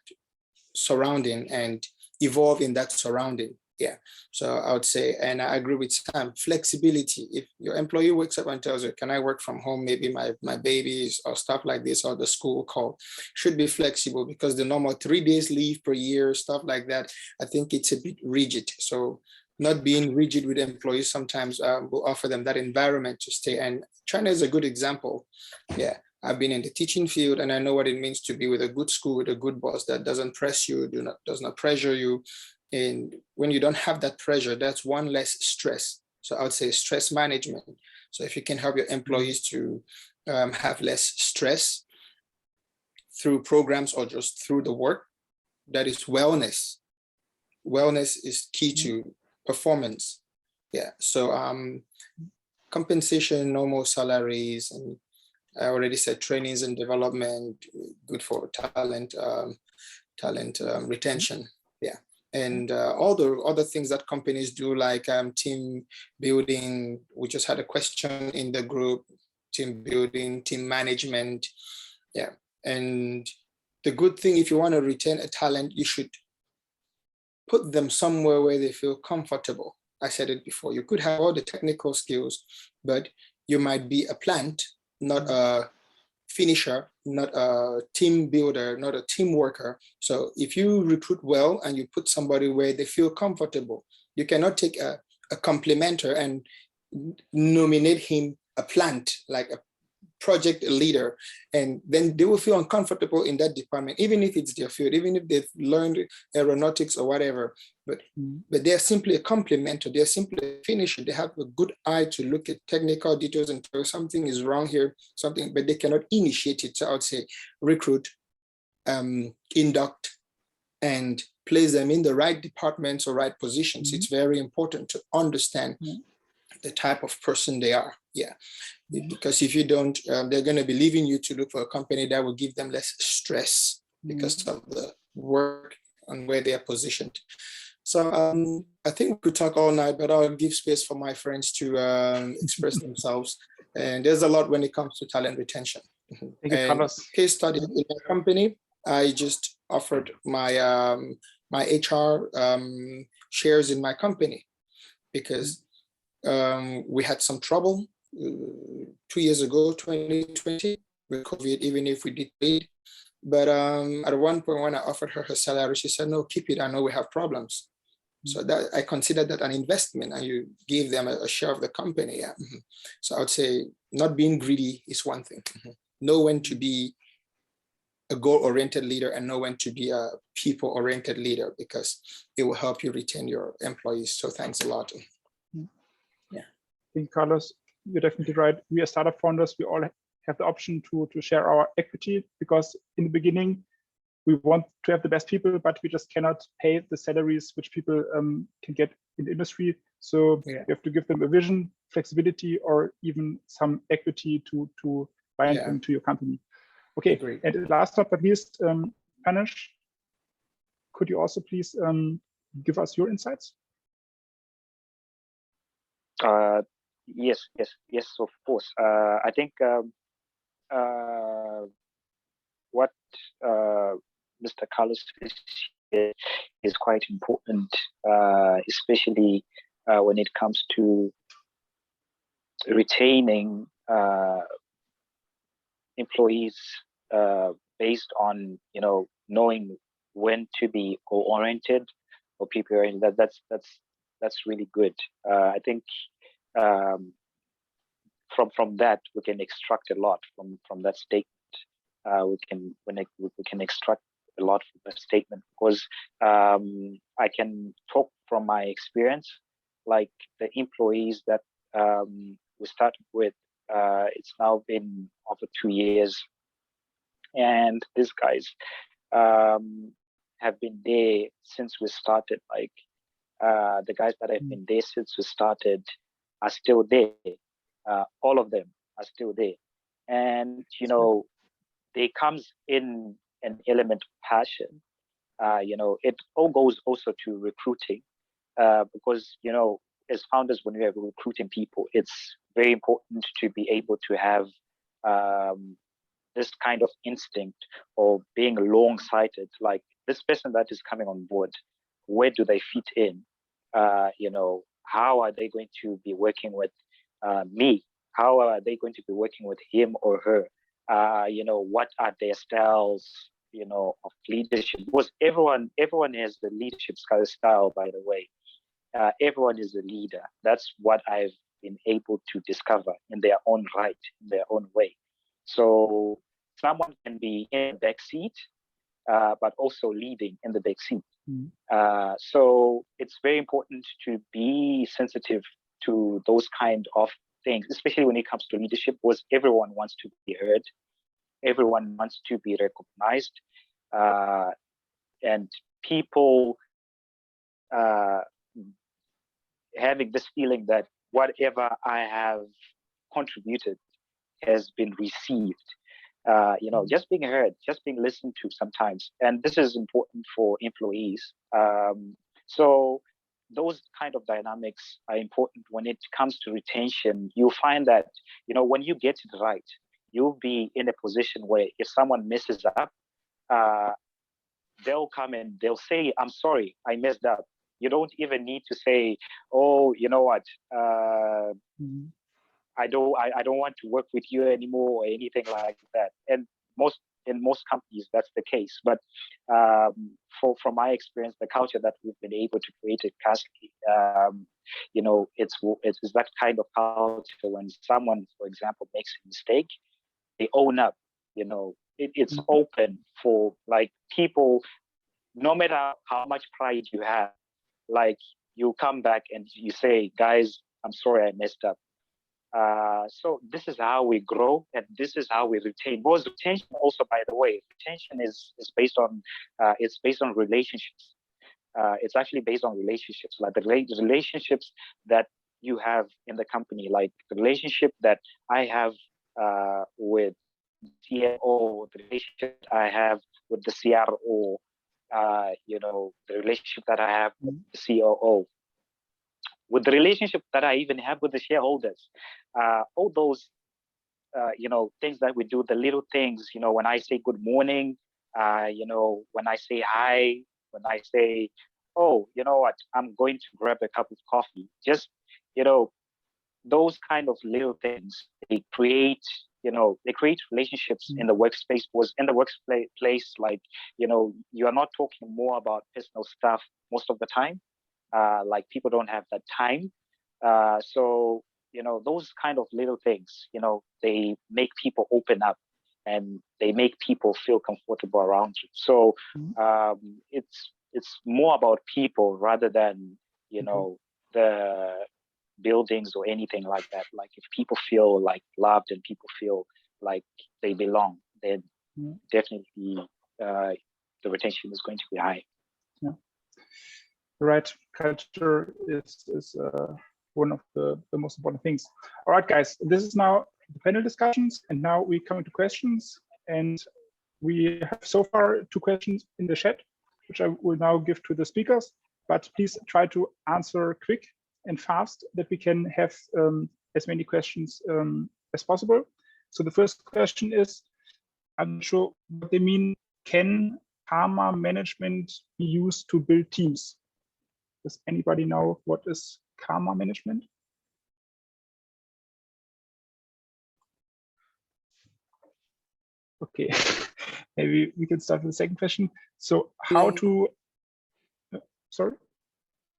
surrounding and evolve in that surrounding. Yeah. So I would say, and I agree with Sam, flexibility. If your employee wakes up and tells you, can I work from home? Maybe my babies or stuff like this, or the school call, should be flexible, because the normal 3 days leave per year, stuff like that, I think it's a bit rigid. So not being rigid with employees sometimes will offer them that environment to stay. And China is a good example. Yeah. I've been in the teaching field, and I know what it means to be with a good school, with a good boss that doesn't press you, does not pressure you. And when you don't have that pressure, that's one less stress. So I would say stress management. So if you can help your employees to have less stress through programs or just through the work, that is wellness. Wellness is key to performance. Yeah. So compensation, normal salaries, and I already said trainings and development, good for talent retention. Yeah. And all the other things that companies do, like team building. We just had a question in the group, team building, team management. Yeah. And the good thing, if you want to retain a talent, you should put them somewhere where they feel comfortable. I said it before, you could have all the technical skills, but you might be a plant, not a finisher, not a team builder, not a team worker. So if you recruit well and you put somebody where they feel comfortable, you cannot take a complementer and nominate him a plant, like a project leader, and then they will feel uncomfortable in that department, even if it's their field, even if they've learned aeronautics or whatever. But they're simply a complementer, they're simply a finisher. They have a good eye to look at technical details and tell something is wrong here, something, but they cannot initiate it. So I would say recruit, induct, and place them in the right departments or right positions. It's very important to understand the type of person they are. Yeah, because if you don't, they're going to be leaving you to look for a company that will give them less stress because of the work and where they are positioned. So I think we could talk all night, but I'll give space for my friends to express themselves. And there's a lot when it comes to talent retention. Thank you, Carlos. Case study in my company, I just offered my my HR shares in my company because we had some trouble 2 years ago, 2020, with COVID, even if we did paid. But at one point when I offered her salary, she said, no, keep it, I know we have problems. So that I consider that an investment, and you give them a share of the company. Yeah. So I would say not being greedy is one thing. Know when to be a goal-oriented leader and know when to be a people-oriented leader, because it will help you retain your employees. So thanks a lot. Yeah. Thank you, Carlos. You're definitely right. We are startup founders. We all have the option to share our equity, because in the beginning, we want to have the best people, but we just cannot pay the salaries which people can get in the industry. So you have to give them a vision, flexibility, or even some equity to bind them to your company. Okay, and last but not least, Panesh, could you also please give us your insights? Yes, of course. I think what Mr. Carlos is quite important, especially when it comes to retaining employees based on, knowing when to be goal-oriented or people-oriented. That's really good. I think from that we can extract a lot from that statement. We can extract a lot from that statement, because I can talk from my experience, like the employees that we started with. It's now been over 2 years, and these guys have been there since we started. Like the guys that have been there since we started are still there. All of them are still there, and there comes in an element of passion. It all goes also to recruiting, because as founders, when we are recruiting people, it's very important to be able to have this kind of instinct of being long-sighted. Like, this person that is coming on board, where do they fit in? How are they going to be working with me? How are they going to be working with him or her? What are their styles, of leadership? Because everyone has the leadership style, by the way. Everyone is a leader. That's what I've been able to discover in their own right, in their own way. So someone can be in the back seat, but also leading in the back seat. So it's very important to be sensitive to those kind of things, especially when it comes to leadership, because everyone wants to be heard. Everyone wants to be recognized. And people having this feeling that whatever I have contributed has been received. Just being heard, just being listened to sometimes. And this is important for employees. So those kind of dynamics are important when it comes to retention. You'll find that, when you get it right, you'll be in a position where if someone messes up, they'll come and they'll say, I'm sorry, I messed up. You don't even need to say, oh, you know what, I don't want to work with you anymore or anything like that. And in most companies, that's the case. But from my experience, the culture that we've been able to create at Kasky, you know, it's that kind of culture when someone, for example, makes a mistake, they own up. You know, it's open for like people, no matter how much pride you have, like you come back and you say, guys, I'm sorry I messed up. So this is how we grow, and this is how we retain. Because retention, also, by the way, retention is based on relationships. It's actually based on relationships, like the relationships that you have in the company, like the relationship that I have with CMO, the relationship I have with the CRO, you know, the relationship that I have with the COO, with the relationship that I even have with the shareholders, all those, you know, things that we do, the little things, you know, when I say good morning, you know, when I say hi, when I say, oh, you know what, I'm going to grab a cup of coffee, just, you know, those kind of little things, they create, you know, they create relationships in the workspace. Was in the workplace, like, you know, you are not talking more about personal stuff most of the time. Like people don't have that time. So, you know, those kind of little things, you know, they make people open up and they make people feel comfortable around you. So it's more about people rather than, you know, the buildings or anything like that. Like if people feel like loved and people feel like they belong, then definitely the retention is going to be high. Yeah. Right, culture is one of the most important things. All right, guys, this is now the panel discussions, and now we come into questions. And we have so far 2 questions in the chat, which I will now give to the speakers. But please try to answer quick and fast, that we can have as many questions as possible. So the first question is, I'm not sure what they mean. Can karma management be used to build teams? Does anybody know what is karma management? Okay, maybe we can start with the second question. So how to, sorry?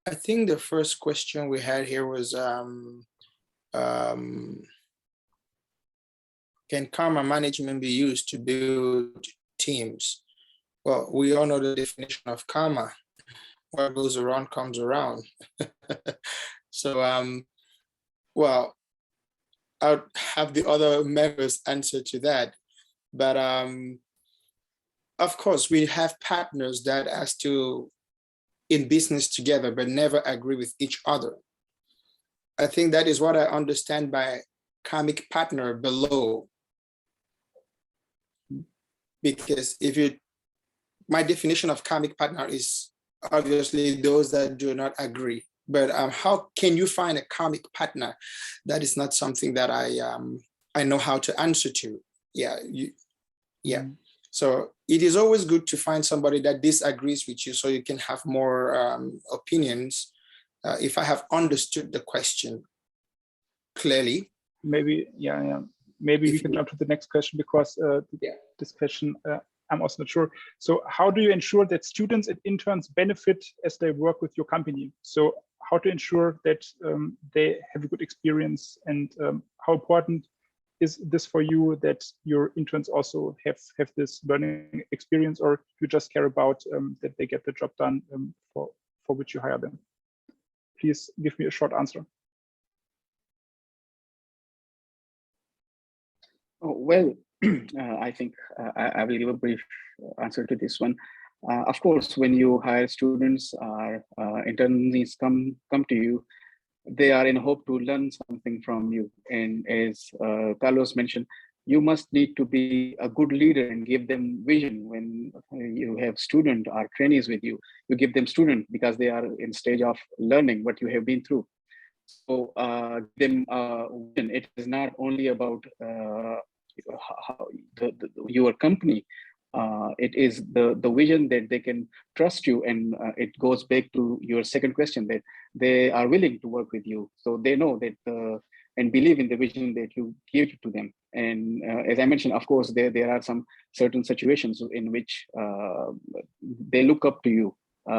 I think the first question we had here was, can karma management be used to build teams? Well, we all know the definition of karma. What goes around comes around. So, well, I'll have the other members answer to that. But of course, we have partners that are still in business together, but never agree with each other. I think that is what I understand by karmic partner below. Because my definition of karmic partner is obviously those that do not agree. But how can you find a karmic partner? That is not something that I know how to answer to. Yeah. So it is always good to find somebody that disagrees with you so you can have more opinions. If I have understood the question clearly. Maybe, maybe we can jump to the next question, because this question, I'm also not sure. So how do you ensure that students and interns benefit as they work with your company? So how to ensure that they have a good experience, and how important is this for you, that your interns also have this learning experience, or you just care about that they get the job done for which you hire them? Please give me a short answer. Oh, well, I think I will give a brief answer to this one. Of course, when you hire students or interns come to you, they are in hope to learn something from you. And as Carlos mentioned, you must need to be a good leader and give them vision. When you have student or trainees with you, you give them student because they are in stage of learning what you have been through. So it is not only about your company. It is the vision that they can trust you, and it goes back to your second question, that they are willing to work with you. So they know that and believe in the vision that you give to them. And as I mentioned, of course, there are some certain situations in which they look up to you.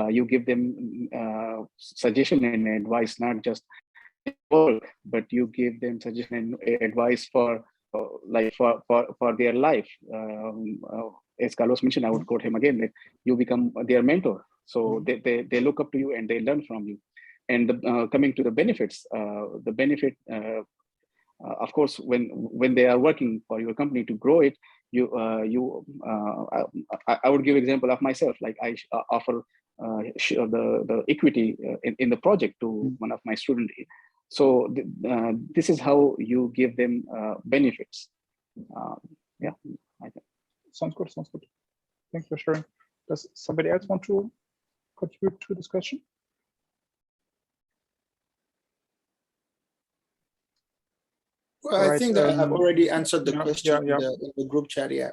You give them suggestion and advice, not just work, but you give them suggestion and advice for for their life. As Carlos mentioned, I would quote him again, that you become their mentor. So they look up to you and they learn from you. And coming to the benefits, of course, when they are working for your company to grow it, I would give example of myself. Like I offer the equity in the project to one of my students. So this is how you give them benefits. Yeah, I think. Sounds good. Sounds good. Thanks for sharing. Does somebody else want to contribute to this question? Well, I think that I've already answered the question in the group chat. Yeah.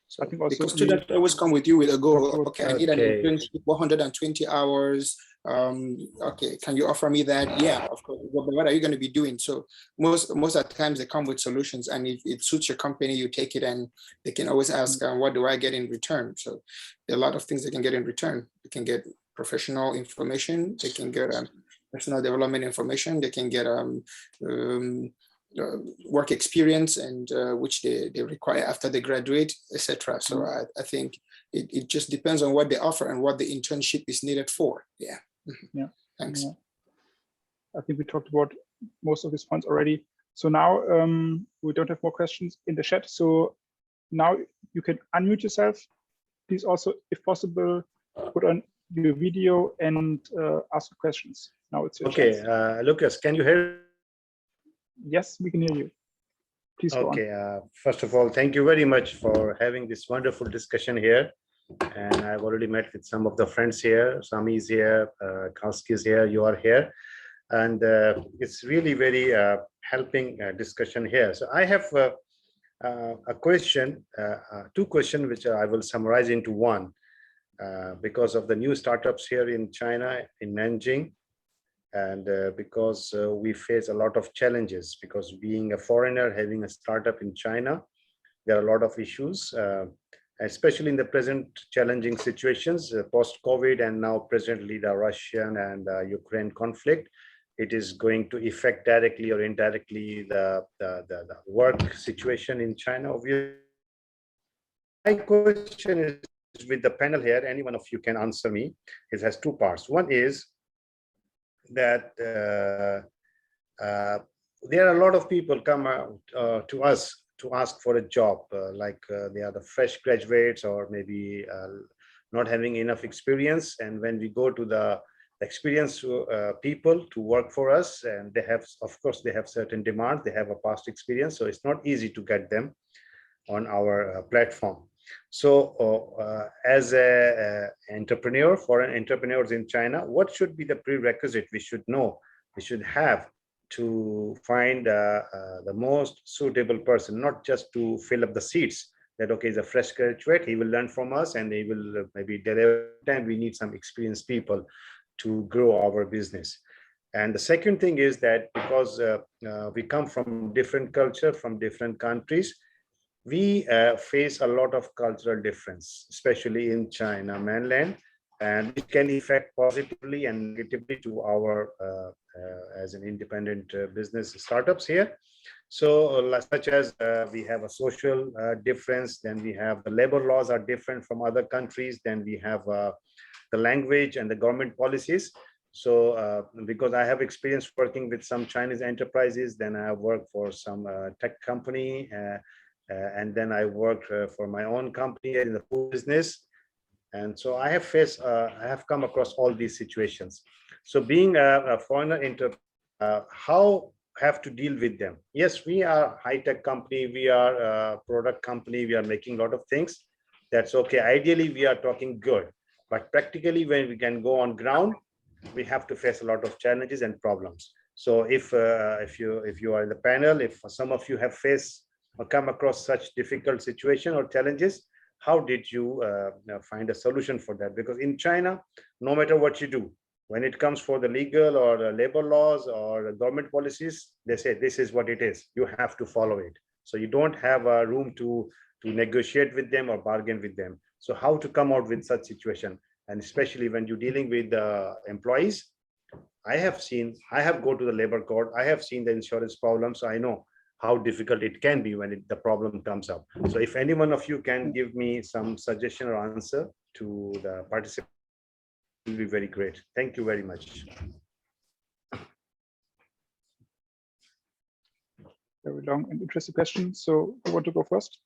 So I think also because students always come with you with a goal. Okay, I need an internship, 120 hours. Okay, can you offer me that? Yeah, of course. But what are you going to be doing? So most of the times they come with solutions, and if it suits your company, you take it, and they can always ask, what do I get in return? So there are a lot of things they can get in return. They can get professional information. They can get personal development information. They can get work experience, and which they require after they graduate, etc. So I think it just depends on what they offer and what the internship is needed for. Yeah. Yeah. Thanks. Yeah. I think we talked about most of these points already. So now we don't have more questions in the chat. So now you can unmute yourself. Please also, if possible, put on your video and ask questions. Now it's your chance. Okay, Lucas, can you hear? Yes, we can hear you. Please go on. Okay, first of all, thank you very much for having this wonderful discussion here. And I've already met with some of the friends here. Sami is here, Kalski is here, you are here. And it's really very helping discussion here. So I have a question, two questions, which I will summarize into one. Because of the new startups here in China, in Nanjing, and because we face a lot of challenges, because being a foreigner, having a startup in China, there are a lot of issues, especially in the present challenging situations, post-COVID, and now presently the Russian and Ukraine conflict. It is going to affect directly or indirectly the work situation in China, obviously. My question is with the panel here, any one of you can answer me. It has two parts. One is that there are a lot of people come to us to ask for a job, like they are the fresh graduates or maybe not having enough experience. And when we go to the experienced people to work for us, and they have, of course, they have certain demands, they have a past experience, so it's not easy to get them on our platform. So as a entrepreneur, foreign entrepreneurs in China, what should be the prerequisite we should know, we should have to find the most suitable person, not just to fill up the seats, that okay, he's a fresh graduate, he will learn from us and he will maybe deliver, and we need some experienced people to grow our business. And the second thing is that because we come from different culture, from different countries, we face a lot of cultural difference, especially in China mainland, and it can affect positively and negatively to our as an independent business startups here. So such as we have a social difference, then we have the labor laws are different from other countries, then we have the language and the government policies. So because I have experience working with some Chinese enterprises, then I have worked for some tech company, and then I worked for my own company in the food business. And so I have faced, I have come across all these situations. So being a foreigner how have to deal with them? Yes, we are high-tech company, we are a product company, we are making a lot of things. That's okay. Ideally, we are talking good, but practically when we can go on ground, we have to face a lot of challenges and problems. So if you are in the panel, if some of you have faced or come across such difficult situation or challenges, how did you find a solution for that? Because in China, no matter what you do, When it comes for the legal or labor laws or government policies, they say this is what it is. You have to follow it. So you don't have a room to negotiate with them or bargain with them. So how to come out with such situation? And especially when you're dealing with employees, I have go to the labor court. I have seen the insurance problem. So I know how difficult it can be when the problem comes up. So if any one of you can give me some suggestion or answer to the participants, it will be very great. Thank you very much. Very long and interesting question. So you want to go first?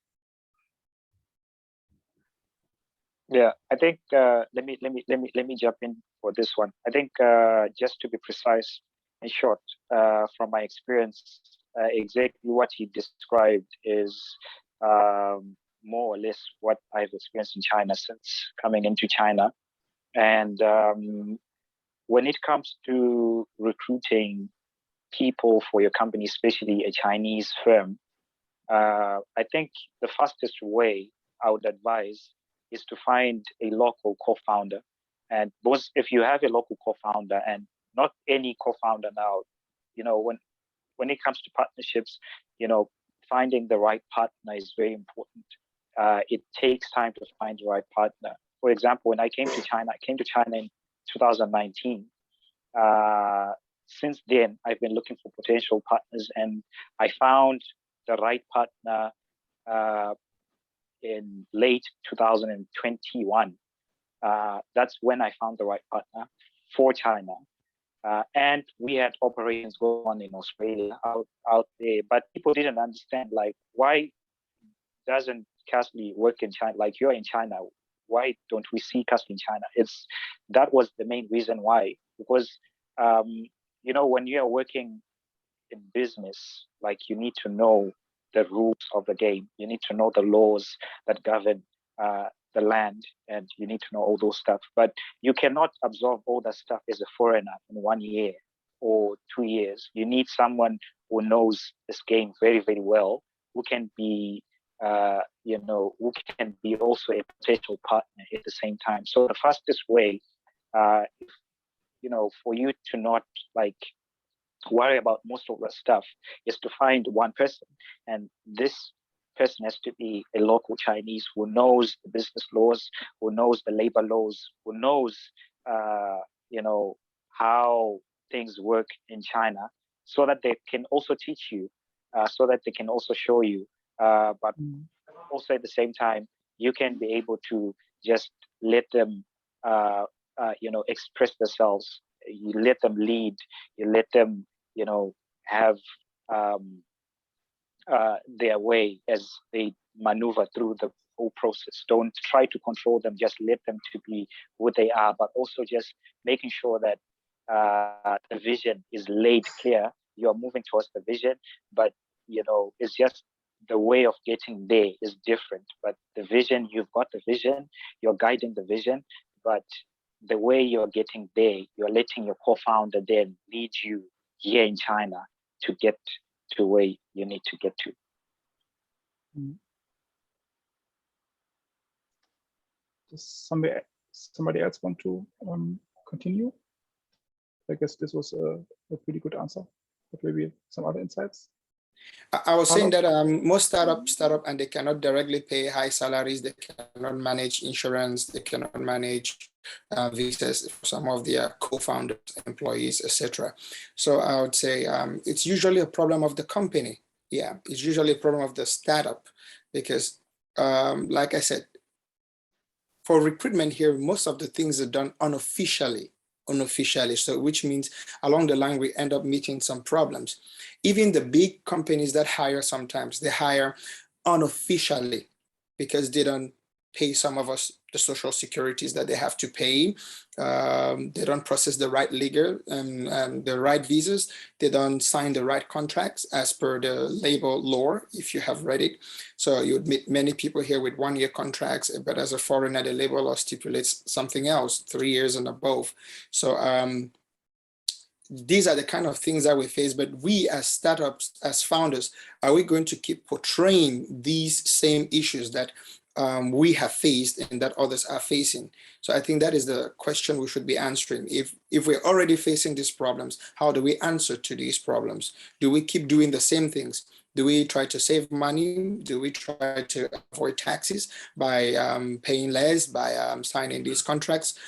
Yeah, I think let me jump in for this one. I think just to be precise and short, from my experience, exactly what he described is more or less what I've experienced in China since coming into China. And when it comes to recruiting people for your company, especially a Chinese firm, I think the fastest way I would advise is to find a local co-founder. And both, if you have a local co-founder, and not any co-founder now, you know, when it comes to partnerships, you know, finding the right partner is very important. It takes time to find the right partner. For example, when I came to China in 2019. Since then, I've been looking for potential partners, and I found the right partner in late 2021. That's when I found the right partner for China. And we had operations going on in Australia out there, but people didn't understand, like, why doesn't Casly work in China? Like, you're in China, why don't we see Casly in China? That was the main reason why, because you know, when you're working in business, like, you need to know the rules of the game. You need to know the laws that govern the land, and you need to know all those stuff. But you cannot absorb all that stuff as a foreigner in 1 year or 2 years. You need someone who knows this game very, very well, who can be, you know, who can be also a potential partner at the same time. So the fastest way, you know, for you to not like worry about most of the stuff is to find one person, and this person has to be a local Chinese who knows the business laws, who knows the labor laws, who knows, you know, how things work in China, so that they can also teach you, so that they can also show you, but also at the same time, you can be able to just let them, you know, express themselves. You let them lead. You let them, you know, have their way as they maneuver through the whole process. Don't try to control them. Just let them to be who they are, but also just making sure that the vision is laid clear. You're moving towards the vision, but you know, it's just the way of getting there is different. But the vision, you've got the vision. You're guiding the vision, but the way you're getting there, you're letting your co-founder then lead you here in China to get to where you need to get to. Does somebody else want to continue? I guess this was a pretty good answer, but maybe some other insights. I was saying that most startup, and they cannot directly pay high salaries. They cannot manage insurance. They cannot manage visas for some of their co-founders, employees, etc. So I would say it's usually a problem of the company. Yeah, it's usually a problem of the startup, because like I said, for recruitment here, most of the things are done unofficially, so which means along the line we end up meeting some problems. Even the big companies that hire, sometimes they hire unofficially because they don't pay some of us the social securities that they have to pay. They don't process the right legal and the right visas. They don't sign the right contracts as per the labor law, if you have read it. So you would meet many people here with 1 year contracts, but as a foreigner, the labor law stipulates something else, 3 years and above. So these are the kind of things that we face, but we as startups, as founders, are we going to keep portraying these same issues that we have faced and that others are facing. So I think that is the question we should be answering. If we're already facing these problems, how do we answer to these problems? Do we keep doing the same things? Do we try to save money? Do we try to avoid taxes by paying less, by signing these contracts?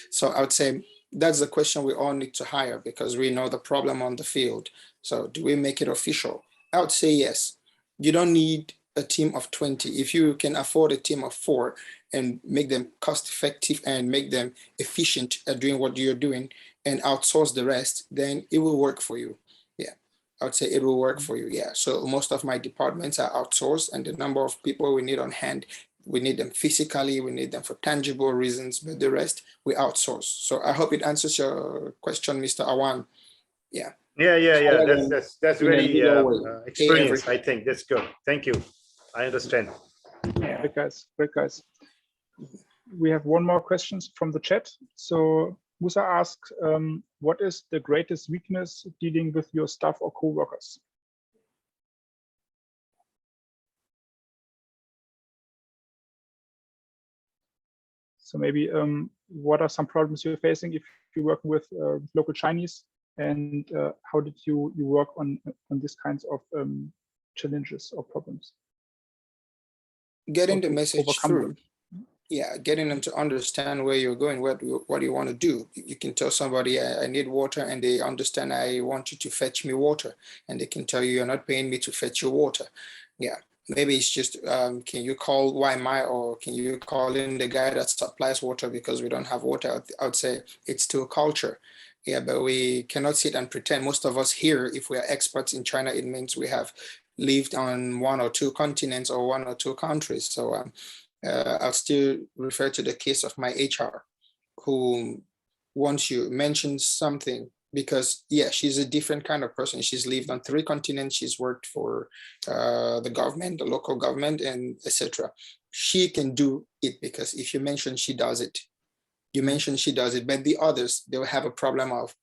So I would say that's the question we all need to hire, because we know the problem on the field. So do we make it official? I would say yes. You don't need a team of 20. If you can afford a team of 4 and make them cost effective and make them efficient at doing what you're doing and outsource the rest, then it will work for you. Yeah, I would say it will work for you. Yeah, so most of my departments are outsourced, and the number of people we need on hand, we need them physically, we need them for tangible reasons, but the rest we outsource. So I hope it answers your question, Mr. Awan. Yeah. Yeah. That's very experience. everything. I think that's good. Thank you. I understand. Yeah, great guys. We have one more question from the chat. So Musa asks, what is the greatest weakness dealing with your staff or co-workers? So maybe what are some problems you're facing if you work with local Chinese, and how did you work on these kinds of challenges or problems? Getting the message through. Yeah, getting them to understand where you're going, what you want to do. You can tell somebody I need water, and they understand I want you to fetch me water, and they can tell you you're not paying me to fetch you water. Yeah, maybe it's just can you call YMI, or can you call in the guy that supplies water because we don't have water? I would say it's still culture. Yeah, but we cannot sit and pretend. Most of us here, if we are experts in China, it means we have lived on 1 or 2 continents or 1 or 2 countries. So I'll still refer to the case of my HR, who once you mention something, because yeah, she's a different kind of person. She's lived on 3 continents. She's worked for the government, the local government, and etc. She can do it because if you mention, she does it. You mention, she does it. But the others, they will have a problem of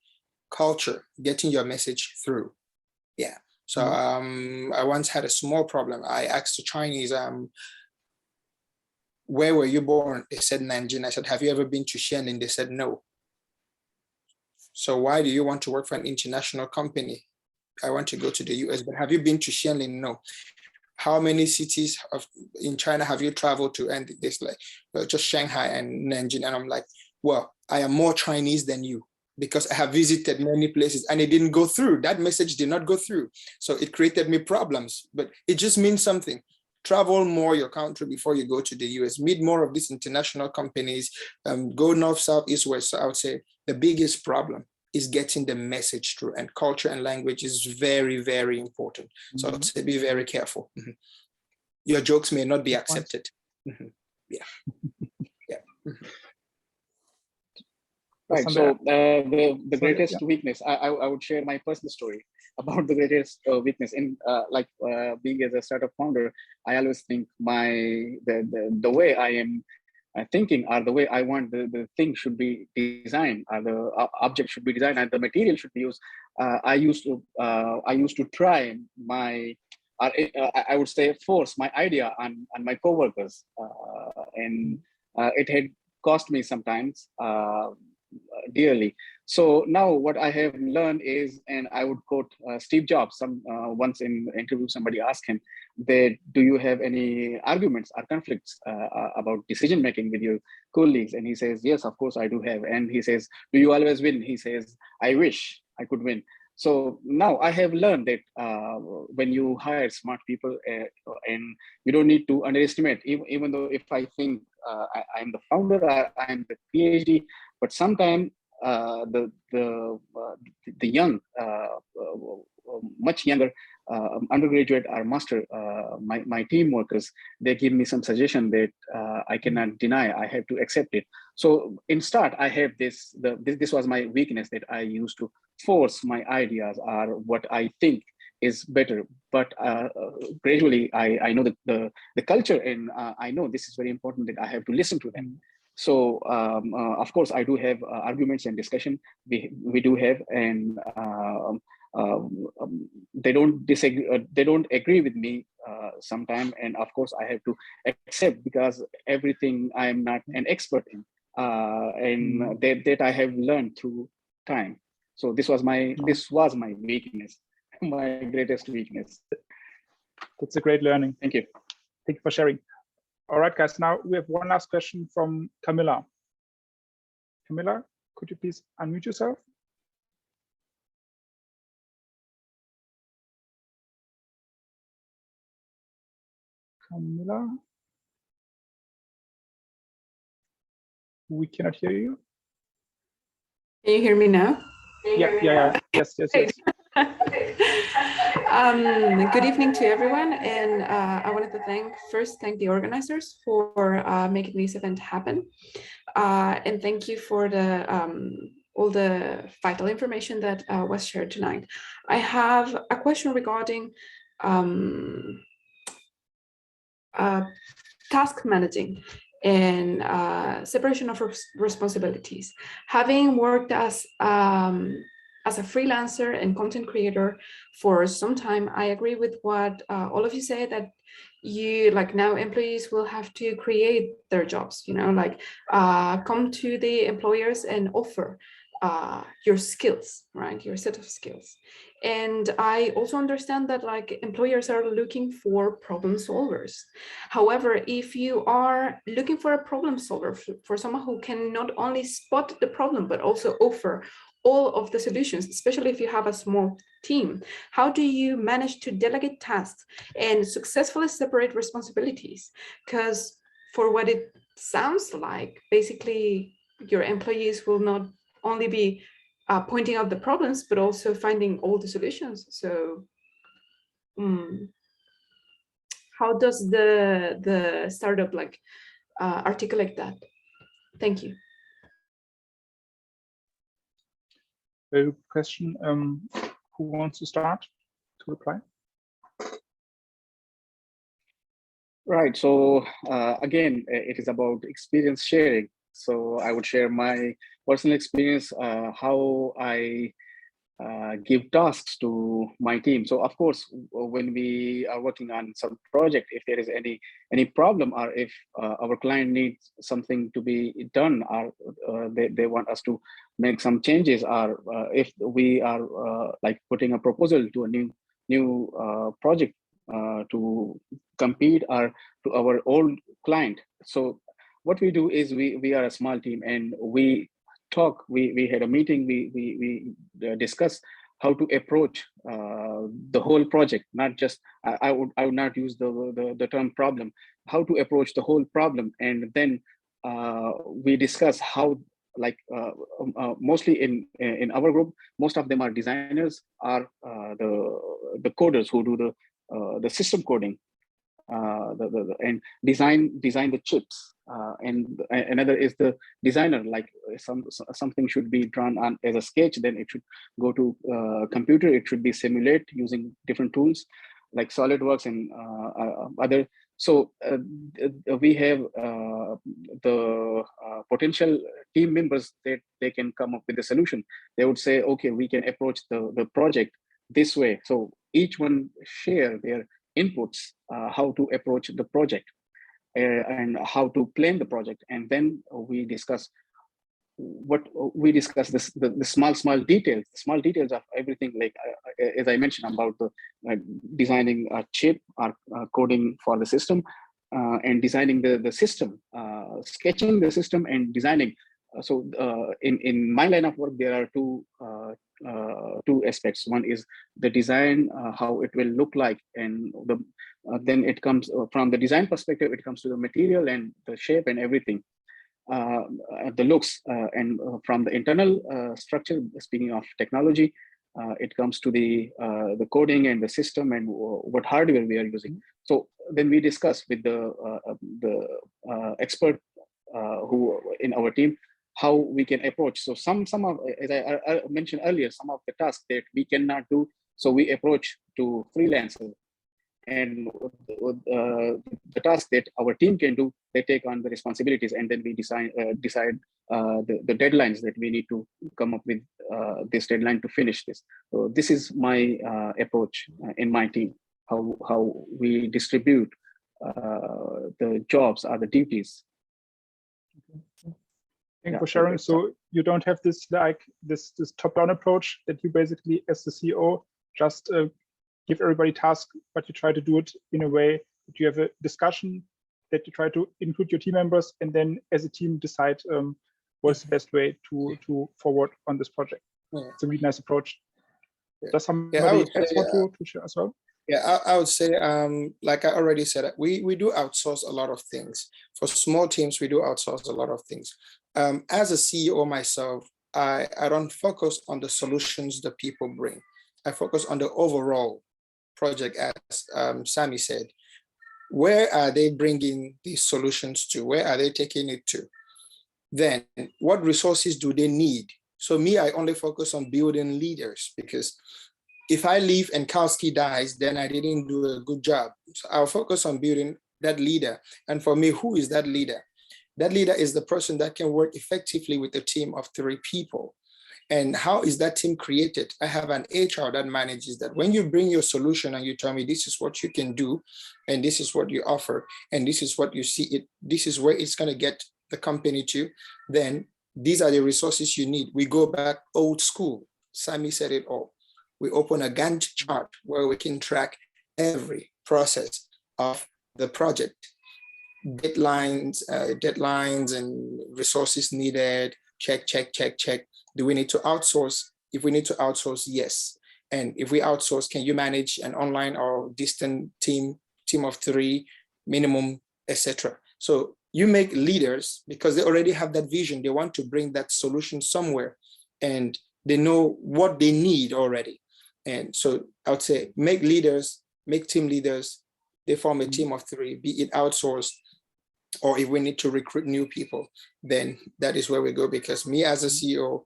culture, getting your message through. Yeah. So I once had a small problem. I asked the Chinese, where were you born? They said Nanjing. I said, have you ever been to Shenzhen? They said no. So why do you want to work for an international company? I want to go to the US, but have you been to Shenzhen? No. How many cities in China have you traveled to? And this like just Shanghai and Nanjing. And I'm like, well, I am more Chinese than you, because I have visited many places and it didn't go through. That message did not go through. So it created me problems, but it just means something. Travel more your country before you go to the US, meet more of these international companies, go north, south, east, west. So I would say the biggest problem is getting the message through, and culture and language is very, very important. So I would say be very careful. Your jokes may not be accepted. Yeah. Right. So the greatest weakness, I would share my personal story about the greatest weakness. In being as a startup founder, I always think the way I am thinking, or the way I want the thing should be designed, or the object should be designed, and the material should be used. I used to try my, I would say, force my idea on my coworkers, and it had cost me sometimes dearly. So now what I have learned is, and I would quote Steve Jobs, once in an interview, somebody asked him that, do you have any arguments or conflicts about decision making with your colleagues? And he says, yes, of course I do have. And he says, do you always win? He says, I wish I could win. So now I have learned that when you hire smart people, and you don't need to underestimate, even though if I think I'm the founder, I'm the PhD, but sometimes the young, much younger undergraduate or master, my team workers, they give me some suggestion that I cannot deny. I have to accept it. So in start, I have this was my weakness, that I used to force my ideas or what I think is better. But gradually, I know the culture, and I know this is very important, that I have to listen to them. So of course, I do have arguments and discussion. We do have, and they don't disagree. They don't agree with me sometime, and of course I have to accept, because everything I'm not an expert in, and that I have learned through time. So this was my weakness, my greatest weakness. That's a great learning. Thank you. Thank you for sharing. All right, guys, now we have one last question from Camilla. Camilla, could you please unmute yourself? Camilla? We cannot hear you. Can you hear me now? Yeah. Yes. Good evening to everyone, and I wanted to thank the organizers for making this event happen, and thank you for the all the vital information that was shared tonight. I have a question regarding task managing and separation of responsibilities. Having worked as a freelancer and content creator for some time, I agree with what all of you say, that you, like, now employees will have to create their jobs, you know, like come to the employers and offer your skills, right? Your set of skills. And I also understand that, like, employers are looking for problem solvers. However, if you are looking for a problem solver, for someone who can not only spot the problem, but also offer all of the solutions, especially if you have a small team, how do you manage to delegate tasks and successfully separate responsibilities? Because for what it sounds like, basically your employees will not only be pointing out the problems, but also finding all the solutions. So how does the startup articulate that? Thank you. Very good question. Who wants to start to reply? Right. So again, it is about experience sharing. So I would share my personal experience, how I give tasks to my team. So of course, when we are working on some project, if there is any problem, or if our client needs something to be done, or they want us to make some changes, or if we are like putting a proposal to a new project to compete or to our old client. So what we do is we are a small team, and we talk. We had a meeting. We discuss how to approach the whole project. Not just I would not use the term problem. How to approach the whole problem, and then we discuss how, like mostly in our group, most of them are designers, are the coders who do the system coding, and design the chips, and another is the designer. Like something should be drawn on as a sketch, then it should go to computer. It should be simulate using different tools like SolidWorks and other. So we have the potential team members that they can come up with a solution. They would say, okay, we can approach the project this way. So each one share their inputs, how to approach the project, and how to plan the project. And then we discuss the small details of everything, like as I mentioned about the designing a chip, or coding for the system, and designing the system, sketching the system and designing. So in my line of work, there are two aspects. One is the design, how it will look like, and then it comes from the design perspective, it comes to the material and the shape and everything, the looks, and from the internal structure, speaking of technology, it comes to the coding and the system and what hardware we are using. So then we discuss with the expert who in our team, how we can approach. So some of, as I mentioned earlier, some of the tasks that we cannot do, so we approach to freelancers. And the task that our team can do, they take on the responsibilities, and then we decide the deadlines that we need to come up with, this deadline to finish this. So this is my approach in my team. how we distribute the jobs or the duties. Thank you Yeah, for sharing. that's So you don't have this this top-down approach that you basically, as the CEO, just give everybody tasks, but you try to do it in a way that you have a discussion, that you try to include your team members, and then as a team decide what's the best way to forward on this project. Yeah. It's a really nice approach. Yeah. Does somebody I would else say, want to share as well? Yeah, I would say, like I already said, we do outsource a lot of things. For small teams, we do outsource a lot of things. As a CEO myself, I don't focus on the solutions that people bring. I focus on the overall project, as Sammy said. Where are they bringing these solutions to? Where are they taking it to? Then what resources do they need? So me, I only focus on building leaders, because if I leave and Kowski dies, then I didn't do a good job. So I'll focus on building that leader. And for me, who is that leader? That leader is the person that can work effectively with a team of 3 people. And how is that team created? I have an HR that manages that. When you bring your solution and you tell me this is what you can do, and this is what you offer, and this is what you see it, this is where it's going to get the company to, then these are the resources you need. We go back old school. Sammy said it all. We open a Gantt chart where we can track every process of the project. Deadlines and resources needed, check. Do we need to outsource? If we need to outsource, yes. And if we outsource, can you manage an online or distant team of 3, minimum, etc.? So you make leaders because they already have that vision. They want to bring that solution somewhere, and they know what they need already. And so I would say make leaders, make team leaders. They form a team of 3, be it outsourced, or if we need to recruit new people, then that is where we go. Because me as a CEO,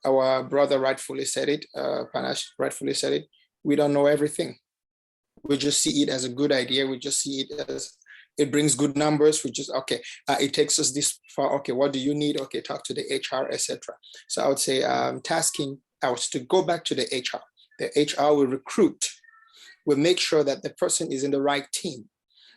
our brother rightfully said it, Panache rightfully said it, we don't know everything. We just see it as a good idea. We just see it as it brings good numbers. We just, okay, it takes us this far. Okay, what do you need? Okay, talk to the HR, etc. So I would say tasking out to go back to the HR. The HR will recruit, will make sure that the person is in the right team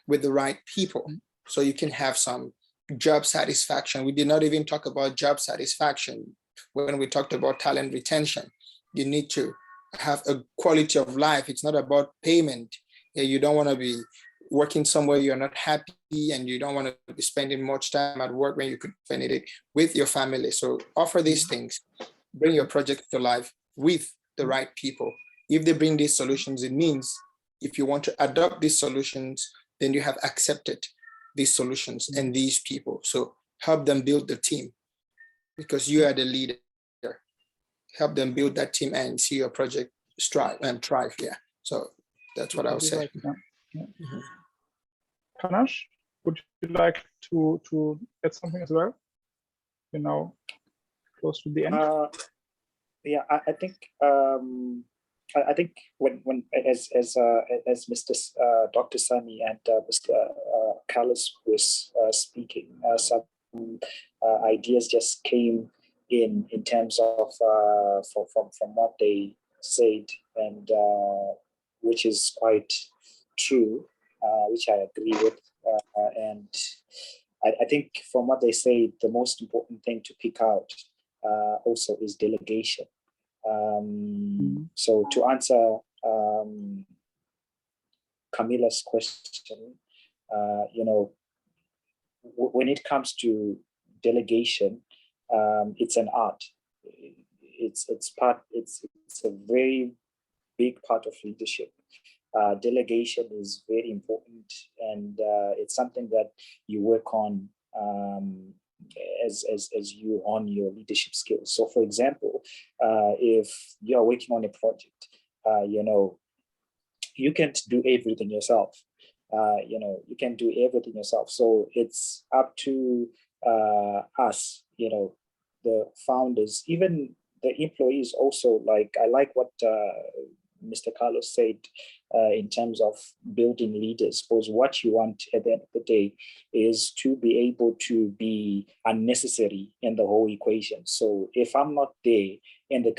with the right people. So you can have some job satisfaction. We did not even talk about job satisfaction when we talked about talent retention. You need to have a quality of life. It's not about payment. You don't want to be working somewhere you're not happy, and you don't want to be spending much time at work when you could spend it with your family. So offer these things, bring your project to life with the right people. If they bring these solutions, it means if you want to adopt these solutions, then you have accepted these solutions and these people. So help them build the team, because you are the leader. Help them build that team and see your project strive and thrive. Yeah. So that's what I would say. Right, yeah. Panache, would you like to add something as well? You're now close to the end. Yeah, I think I think when as Mr. Dr. Sami and Mr. Carlos was speaking, some ideas just came in terms of from what they said, and which is quite true, which I agree with, and I think from what they say, the most important thing to pick out also is delegation. So to answer Camilla's question, when it comes to delegation, it's an art. It's a very big part of leadership. Delegation is very important, and it's something that you work on as you hone your leadership skills. So, for example, if you are working on a project, you can't do everything yourself. You can do everything yourself. So it's up to us, the founders, even the employees also. Like, I like what Mr. Carlos said in terms of building leaders, because what you want at the end of the day is to be able to be unnecessary in the whole equation. So if I'm not there in the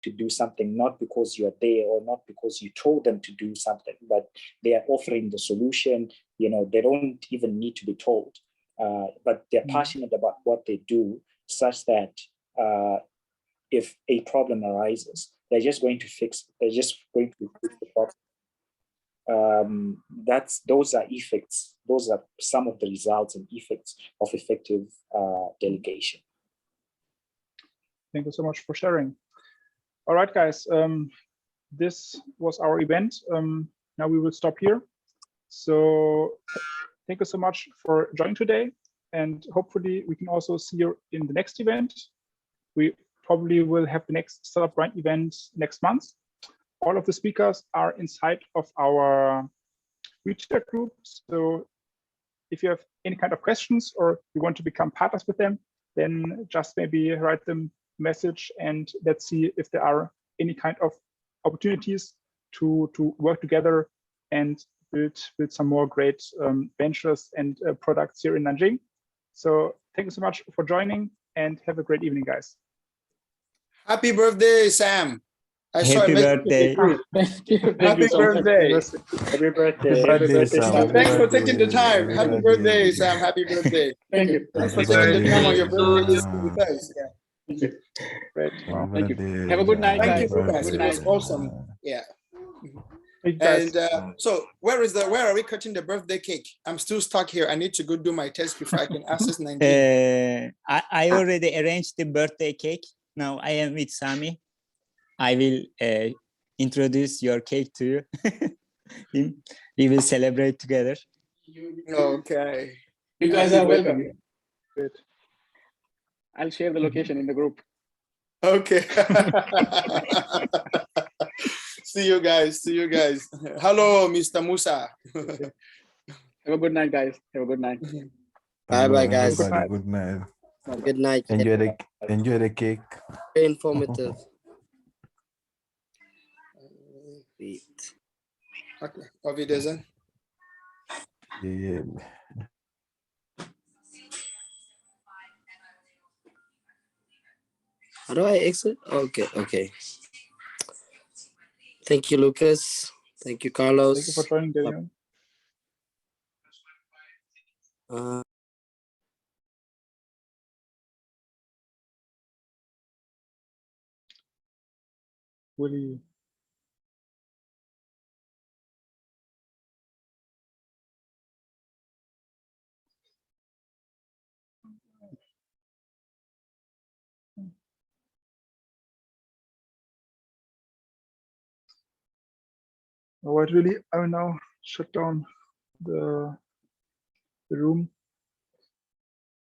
to do something, not because you're there or not because you told them to do something, but they are offering the solution. They don't even need to be told, but they're passionate about what they do, such that if a problem arises, they're just going to fix the problem. Those are effects. Those are some of the results and effects of effective delegation. Thank you so much for sharing. All right, guys, this was our event. Now we will stop here. So thank you so much for joining today, and hopefully we can also see you in the next event. We probably will have the next Startup Grind event next month. All of the speakers are inside of our WeChat group. So if you have any kind of questions or you want to become partners with them, then just maybe write them a message, and let's see if there are any kind of opportunities to work together and build some more great ventures and products here in Nanjing. So thank you so much for joining, and have a great evening, guys. Happy birthday, Sam. Happy birthday. Happy birthday. Happy birthday. Happy birthday, Sam. Thanks for taking the time. Happy birthday, Sam. Happy birthday. Thank you. Thanks for taking the time on your birthday to speak with us. Yeah. Thank you. Great. Thank you. Have a good night, Thank guys. you, guys. Good It was night. awesome. Yeah. Thank you, guys. And so where are we cutting the birthday cake? I'm still stuck here. I need to go do my test before I can access Nanjing. I already arranged the birthday cake. Now I am with Sami. I will introduce your cake to you. We will celebrate together. Okay. You guys are welcome. Good. I'll share the location in the group. Okay. See you guys. See you guys. Hello, Mr. Musa. Have a good night, guys. Have a good night. Bye, guys. Good night. Good night. Good night. Enjoy the cake. Very informative. Okay. Auf Wiedersehen. Yeah. How do I exit? Okay. Thank you, Lucas. Thank you, Carlos. Thank you for joining, Daniel. Willie. Oh, wait, really? I will now shut down the room.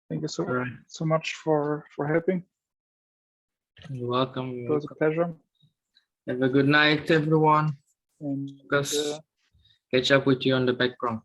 Thank you so much for helping. You're welcome. It was a pleasure. Have a good night, everyone. And Catch up with you on the background.